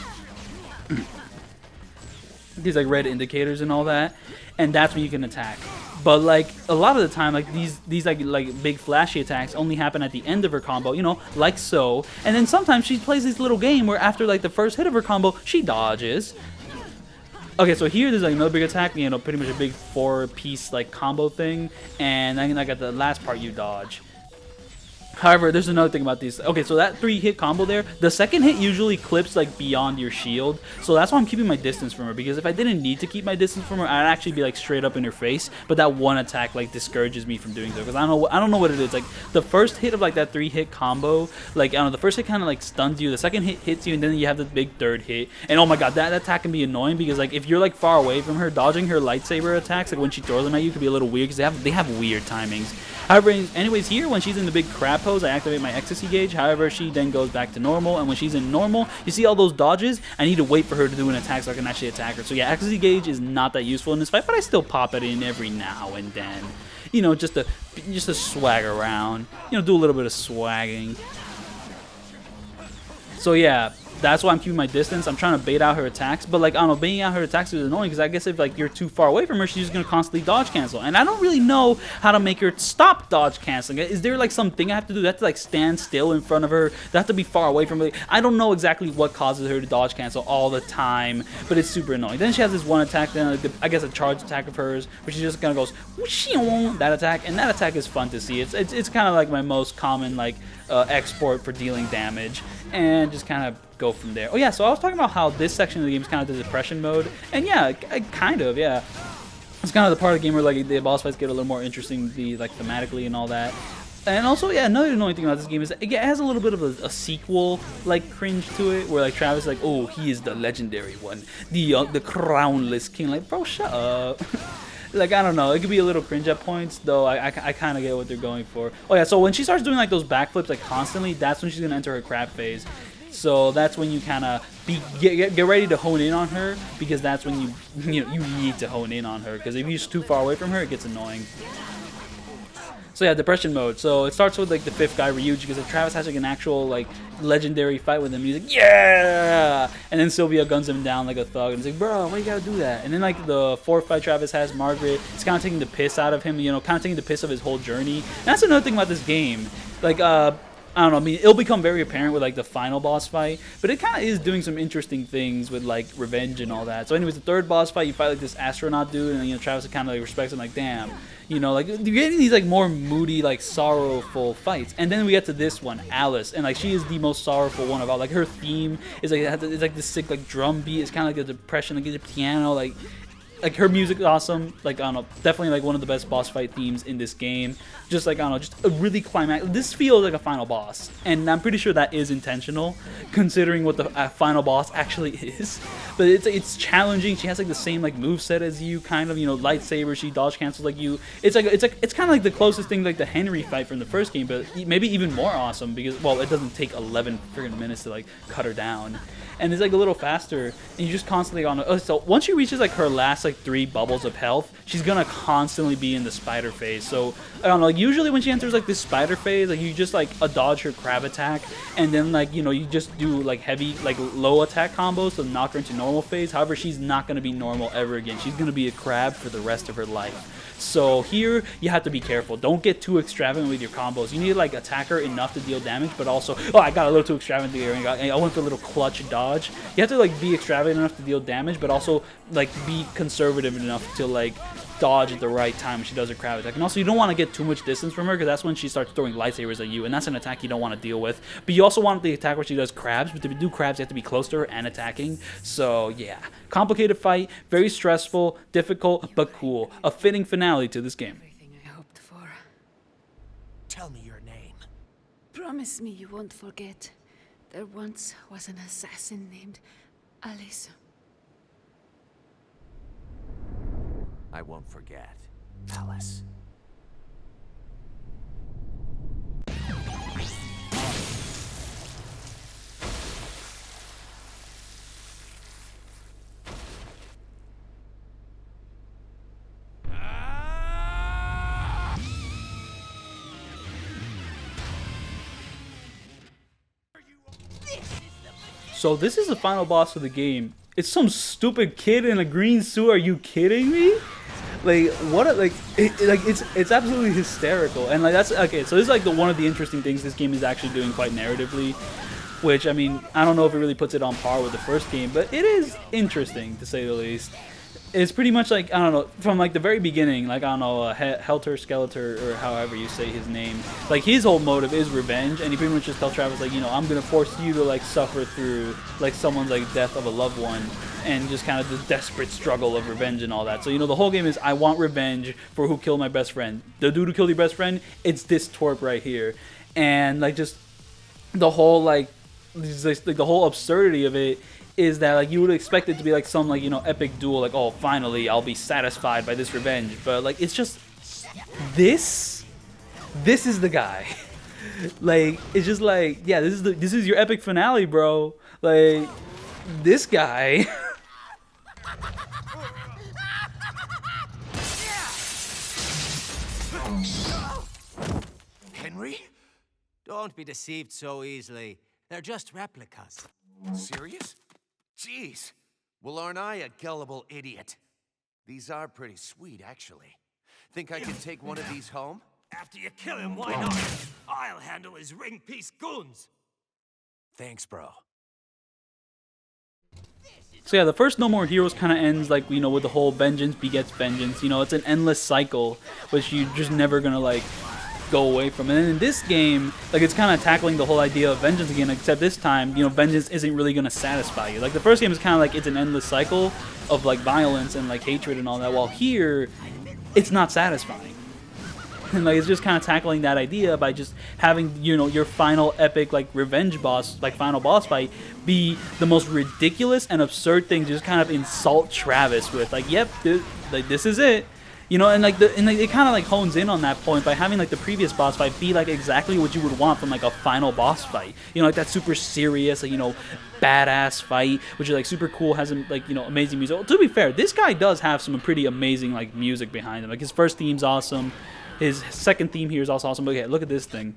These like red indicators and all that, and that's when you can attack. But like a lot of the time, like these like big flashy attacks only happen at the end of her combo, you know, like so. And then sometimes she plays this little game where after like the first hit of her combo, she dodges. Okay, so here there's like another big attack, you know, pretty much a big 4-piece like combo thing, and then like at the last part you dodge. However, there's another thing about these. Okay, so that 3-hit combo there, the second hit usually clips like beyond your shield. So that's why I'm keeping my distance from her, because if I didn't need to keep my distance from her, I'd actually be like straight up in her face. But that one attack like discourages me from doing so, because I don't know what it is. Like the first hit of like that 3-hit combo, like I don't know, the first hit kind of like stuns you, the second hit hits you, and then you have the big third hit. And oh my god, that attack can be annoying, because like if you're like far away from her, dodging her lightsaber attacks, like when she throws them at you, can be a little weird, because they have weird timings. However, anyways, here when she's in the big crab pose, I activate my ecstasy gauge. However, she then goes back to normal, and when she's in normal, you see all those dodges. I need to wait for her to do an attack so I can actually attack her. So yeah, ecstasy gauge is not that useful in this fight, but I still pop it in every now and then, you know, just to swag around, you know, do a little bit of swagging. So yeah, that's why I'm keeping my distance. I'm trying to bait out her attacks, but like I don't know, baiting out her attacks is annoying, because I guess if like you're too far away from her, she's just gonna constantly dodge cancel, and I don't really know how to make her stop dodge canceling. Is there like something I have to do? Do I have to like stand still in front of her? Do I have to be far away from her? I don't know exactly what causes her to dodge cancel all the time, but it's super annoying. Then she has this one attack, then like I guess a charge attack of hers, where she just kind of goes that attack, and that attack is fun to see. It's kind of like my most common like export for dealing damage, and just kind of go from there. Oh yeah, so I was talking about how this section of the game is kind of the depression mode, and yeah, kind of, yeah. It's kind of the part of the game where like the boss fights get a little more interesting, like thematically and all that. And also, yeah, another annoying thing about this game is it has a little bit of a sequel like cringe to it, where like Travis is like, oh, he is the legendary one, the crownless king. Like, bro, shut up. Like, I don't know, it could be a little cringe at points, though I kind of get what they're going for. Oh yeah, so when she starts doing like those backflips like constantly, that's when she's gonna enter her crab phase. So that's when you kind of get ready to hone in on her, because that's when you need to hone in on her, because if you're too far away from her, it gets annoying. So yeah, depression mode. So it starts with like the 5th guy, Ryuji, because if Travis has like an actual like legendary fight with him, he's like, yeah! And then Sylvia guns him down like a thug, and it's like, bro, why you gotta do that? And then like the 4th fight Travis has, Margaret, it's kind of taking the piss out of him, you know, kind of taking the piss of his whole journey. And that's another thing about this game. Like, I don't know, I mean, it'll become very apparent with like the final boss fight, but it kind of is doing some interesting things with like revenge and all that. So anyways, the 3rd boss fight, you fight like this astronaut dude, and then, you know, Travis kind of like respects him, like, damn, you know, like you're getting these like more moody, like sorrowful fights. And then we get to this one, Alice, and like she is the most sorrowful one of all. Like her theme is like it's like this sick like drum beat. It's kind of like a depression, like the piano, like her music is awesome. Like, I don't know, definitely like one of the best boss fight themes in this game. Just like, I don't know, just a really climax. This feels like a final boss, and I'm pretty sure that is intentional, considering what the final boss actually is. But it's challenging. She has like the same like moveset as you, kind of, you know, lightsaber. She dodge cancels like you. It's kind of like the closest thing like the Henry fight from the first game, but maybe even more awesome, because, well, it doesn't take 11 friggin' minutes to like cut her down. And it's like a little faster, and you just constantly on. So once she reaches like her last like 3 bubbles of health, she's gonna constantly be in the spider phase. So I don't know. Like usually when she enters like this spider phase, like you just like dodge her crab attack, and then like, you know, you just do like heavy like low attack combos to knock her into normal phase. However, she's not gonna be normal ever again. She's gonna be a crab for the rest of her life. So here you have to be careful. Don't get too extravagant with your combos. You need to like attack her enough to deal damage, but also, oh, I got a little too extravagant there. I went for a little clutch dodge. You have to like be extravagant enough to deal damage, but also like be conservative enough to like dodge at the right time when she does her crab attack. And also, you don't want to get too much distance from her, because that's when she starts throwing lightsabers at you, and that's an attack you don't want to deal with. But you also want the attack where she does crabs, but to do crabs you have to be close to her and attacking. So yeah, complicated fight, very stressful, difficult, but cool. A fitting finale to this game. Everything I hoped for. Tell me your name. Promise me you won't forget. There once was an assassin named Alice. I won't forget. Alice. So this is the final boss of the game. It's some stupid kid in a green suit. Are you kidding me? Like, what? It's absolutely hysterical. And like that's okay. So this is like one of the interesting things this game is actually doing quite narratively, which, I mean, I don't know if it really puts it on par with the first game, but it is interesting to say the least. it's pretty much like, I don't know, from like the very beginning, like, I don't know, Helter, Skelter, or however you say his name, like his whole motive is revenge, and he pretty much just tells Travis like, you know, I'm gonna force you to like suffer through like someone's like death of a loved one, and just kind of the desperate struggle of revenge and all that. So, you know, the whole game is I want revenge for who killed my best friend. The dude who killed your best friend, it's this twerp right here. And like just the whole like the whole absurdity of it is that like you would expect it to be like some like, you know, epic duel, like, oh, finally I'll be satisfied by this revenge, but like it's just this is the guy. Like it's just like, yeah, this is your epic finale, bro. Like this guy. Henry? Don't be deceived so easily. They're just replicas. Serious? Jeez. Well, aren't I a gullible idiot? These are pretty sweet, actually. Think I can take one of these home? After you kill him, why not? I'll handle his ring piece goons. Thanks, bro. So yeah, the first No More Heroes kind of ends like, you know, with the whole vengeance begets vengeance. You know, it's an endless cycle, which you're just never gonna like go away from. And then in this game, like it's kind of tackling the whole idea of vengeance again, except this time, you know, vengeance isn't really gonna satisfy you. Like the first game is kind of like it's an endless cycle of like violence and like hatred and all that, while here, it's not satisfying. And like it's just kind of tackling that idea by just having, you know, your final epic like revenge boss, like final boss fight, be the most ridiculous and absurd thing to just kind of insult Travis with. Like, yep, this is it. You know, and like it kind of like hones in on that point by having like the previous boss fight be like exactly what you would want from like a final boss fight. You know, like that super serious, like, you know, badass fight, which is like super cool, has like, you know, amazing music. Well, to be fair, this guy does have some pretty amazing like music behind him. Like his first theme's awesome. His second theme here is also awesome. But yeah, look at this thing.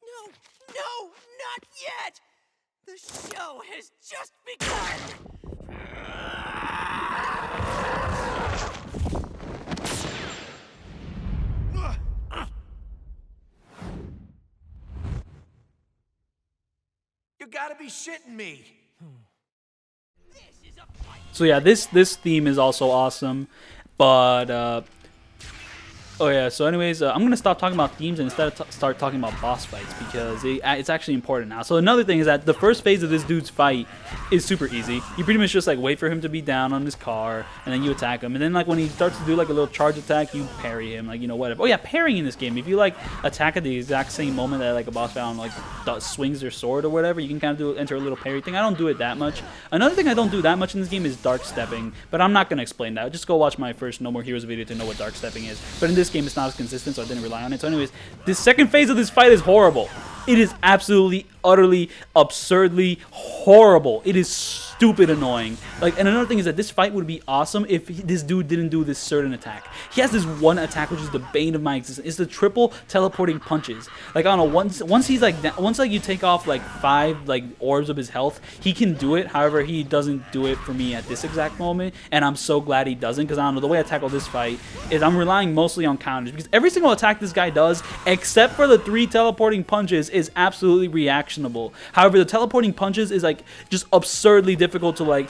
No, not yet. The show has just begun. You gotta be shitting me. So yeah, this theme is also awesome, but oh yeah, so anyways, I'm going to stop talking about themes and instead start talking about boss fights, because it's actually important now. So another thing is that the first phase of this dude's fight is super easy. You pretty much just like wait for him to be down on his car, and then you attack him. And then like when he starts to do like a little charge attack, you parry him, like, you know, whatever. Oh yeah, parrying in this game, if you like attack at the exact same moment that like a boss fight like swings their sword or whatever, you can kind of enter a little parry thing. I don't do it that much. Another thing I don't do that much in this game is dark stepping, but I'm not going to explain that. Just go watch my first No More Heroes video to know what dark stepping is. But in this game, it's not as consistent, so I didn't rely on it. So anyways, this second phase of this fight is horrible. It is absolutely, utterly, absurdly horrible. It is stupid annoying. Like, and another thing is that this fight would be awesome if this dude didn't do this certain attack. He has this one attack which is the bane of my existence. It's the triple teleporting punches. Like, I don't know, once he's like once like you take off like 5 like orbs of his health, he can do it. However, he doesn't do it for me at this exact moment, and I'm so glad he doesn't, because I don't know, the way I tackle this fight is I'm relying mostly on counters, because every single attack this guy does, except for the 3 teleporting punches, is absolutely reactionable. However, the teleporting punches is like just absurdly difficult to like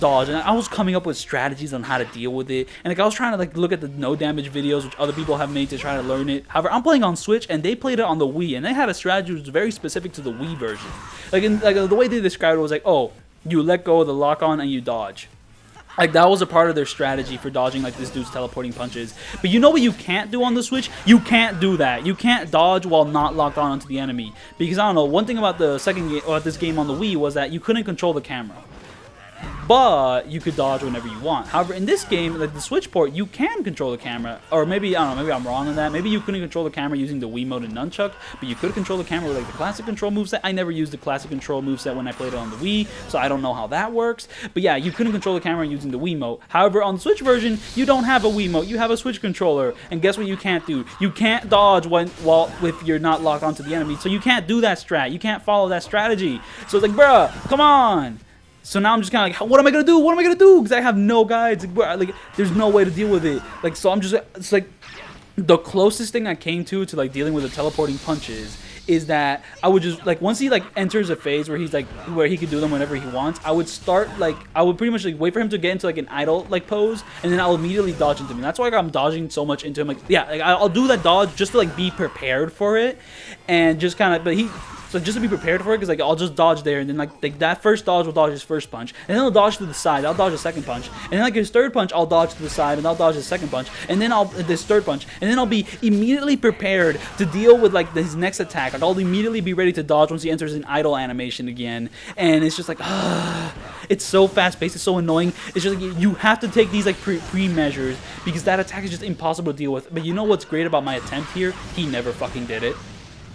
dodge, and I was coming up with strategies on how to deal with it, and like I was trying to like look at the no damage videos which other people have made to try to learn it. However, I'm playing on Switch and they played it on the Wii, and they had a strategy which was very specific to the Wii version. Like, the way they described it was like, oh, you let go of the lock on and you dodge. Like, that was a part of their strategy for dodging like this dude's teleporting punches. But you know what you can't do on the Switch? You can't do that. You can't dodge while not locked on onto the enemy. Because I don't know, one thing about the second game, or this game on the Wii, was that you couldn't control the camera, but you could dodge whenever you want. However, in this game, like the Switch port, you can control the camera, or maybe, I don't know, maybe I'm wrong on that. Maybe you couldn't control the camera using the Wiimote and Nunchuck, but you could control the camera with like the classic control moveset. I never used the classic control moveset when I played it on the Wii, so I don't know how that works. But yeah, you couldn't control the camera using the Wiimote. However, on the Switch version, you don't have a Wiimote, you have a Switch controller, and guess what you can't do? You can't dodge if you're not locked onto the enemy, so you can't do that strat. You can't follow that strategy. So it's like, bruh, come on! So now I'm just kind of like, what am I going to do? What am I going to do? Because I have no guides. Like, there's no way to deal with it. Like, so I'm just, it's like, the closest thing I came to like dealing with the teleporting punches is that I would just like, once he like enters a phase where he's like, where he could do them whenever he wants, I would start like, I would pretty much like wait for him to get into like an idle like pose, and then I'll immediately dodge into him. That's why like, I'm dodging so much into him. Like, yeah, like I'll do that dodge just to like be prepared for it, and just kind of, but he. So just to be prepared for it, because like I'll just dodge there, and then like that first dodge will dodge his first punch, and then he'll dodge to the side. I'll dodge the second punch, and then like his third punch, I'll dodge to the side, and I'll dodge his second punch, and then this third punch, and then I'll be immediately prepared to deal with like his next attack. Like I'll immediately be ready to dodge once he enters an idle animation again, and it's just like it's so fast paced, it's so annoying. It's just like you have to take these like pre measures because that attack is just impossible to deal with. But you know what's great about my attempt here? He never fucking did it.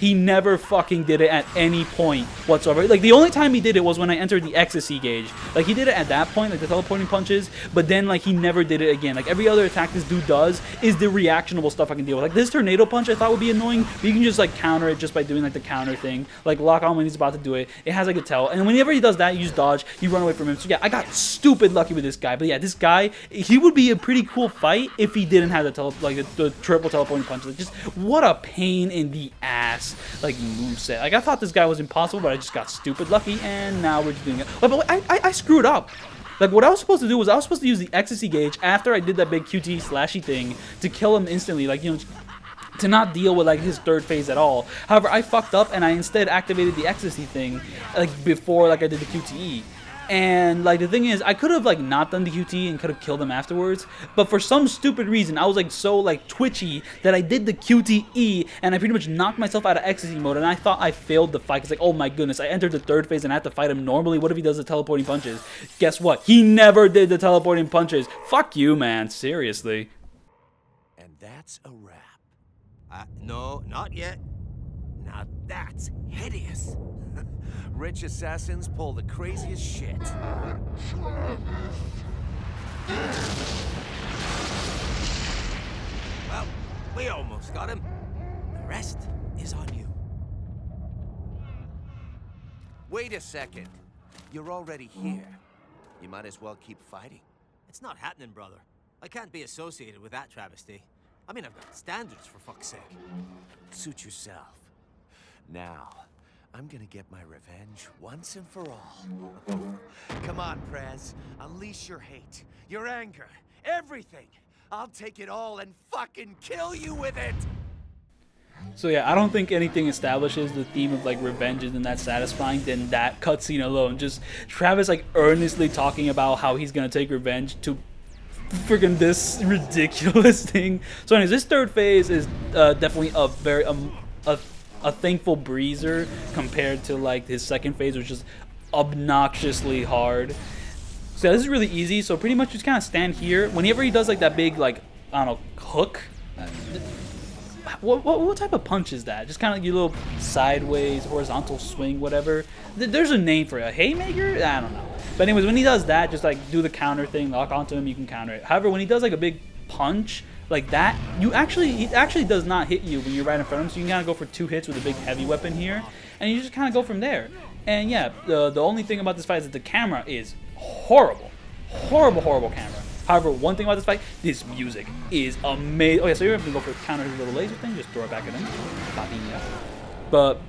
He never fucking did it at any point whatsoever. Like, the only time he did it was when I entered the ecstasy gauge. Like, he did it at that point, like the teleporting punches, but then, like, he never did it again. Like, every other attack this dude does is the reactionable stuff I can deal with. Like, this tornado punch I thought would be annoying, but you can just, like, counter it just by doing, like, the counter thing. Like, lock on when he's about to do it. It has, like, a tell. And whenever he does that, you just dodge, you run away from him. So, yeah, I got stupid lucky with this guy. But, yeah, this guy, he would be a pretty cool fight if he didn't have the triple teleporting punches. Like, just, what a pain in the ass, like, moveset. Like, I thought this guy was impossible, but I just got stupid lucky, and now we're just doing it. But I screwed up. Like, what I was supposed to do was I was supposed to use the ecstasy gauge after I did that big QT slashy thing to kill him instantly, like, you know, to not deal with, like, his third phase at all. However, I fucked up, and I instead activated the ecstasy thing, like, before, like, I did the QTE. And, like, the thing is, I could have, like, not done the QT and could have killed him afterwards, but for some stupid reason, I was, like, so, like, twitchy that I did the QTE, and I pretty much knocked myself out of ecstasy mode, and I thought I failed the fight. It's like, oh my goodness, I entered the third phase and I had to fight him normally. What if he does the teleporting punches? Guess what? He never did the teleporting punches. Fuck you, man. Seriously. And that's a wrap. No, not yet. Now that's hideous. Rich assassins pull the craziest shit. Well, we almost got him. The rest is on you. Wait a second. You're already here. You might as well keep fighting. It's not happening, brother. I can't be associated with that travesty. I mean, I've got standards, for fuck's sake. Suit yourself. Now, I'm gonna get my revenge once and for all. Come on, Prez. Unleash your hate, your anger, everything. I'll take it all and fucking kill you with it! So yeah, I don't think anything establishes the theme of like revenge isn't that satisfying than that cutscene alone. Just Travis like earnestly talking about how he's gonna take revenge to friggin' this ridiculous thing. So anyways, this third phase is definitely a very a thankful breezer compared to like his second phase, which is obnoxiously hard. So this is really easy. So pretty much just kind of stand here. Whenever he does like that big like, I don't know, hook. What type of punch is that? Just kind of like your little sideways, horizontal swing, whatever. There's a name for it. A haymaker? I don't know. But anyways, when he does that, just like do the counter thing, lock onto him, you can counter it. However, when he does like a big punch like that, he actually does not hit you when you're right in front of him. So you can kind of go for 2 hits with a big heavy weapon here, and you just kind of go from there. And yeah, the only thing about this fight is that the camera is horrible, horrible camera. However, one thing about this fight, this music is amazing. Oh yeah, so you're gonna go for counter his little laser thing, just throw it back at him. But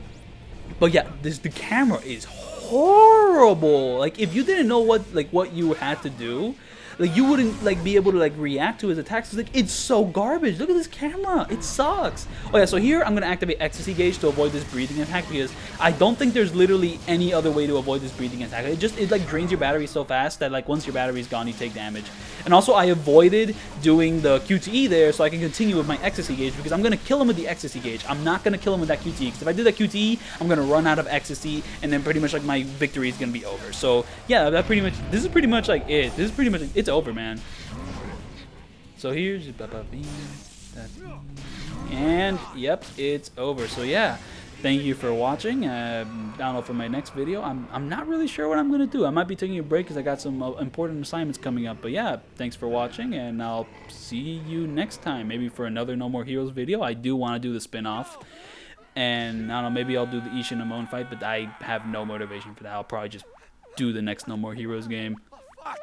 yeah, the camera is horrible. Like if you didn't know what you had to do, like you wouldn't like be able to like react to his attacks. It's like it's so garbage. Look at this camera. It sucks. Oh yeah, so here I'm gonna activate ecstasy gauge to avoid this breathing attack because I don't think there's literally any other way to avoid this breathing attack. It like drains your battery so fast that like once your battery's gone, you take damage. And also I avoided doing the QTE there so I can continue with my ecstasy gauge because I'm gonna kill him with the ecstasy gauge. I'm not gonna kill him with that QTE because if I do that QTE, I'm gonna run out of ecstasy and then pretty much like my victory is gonna be over. So yeah, this is pretty much like it. This is pretty much it's over, man. So here's and yep, it's over. So yeah, thank you for watching. I don't know, for my next video, I'm not really sure what I'm gonna do. I might be taking a break because I got some important assignments coming up. But yeah, thanks for watching, and I'll see you next time. Maybe for another No More Heroes video. I do want to do the spin-off, and I don't know, maybe I'll do the Ishin and Amon fight, but I have no motivation for that. I'll probably just do the next No More Heroes game. Fuck!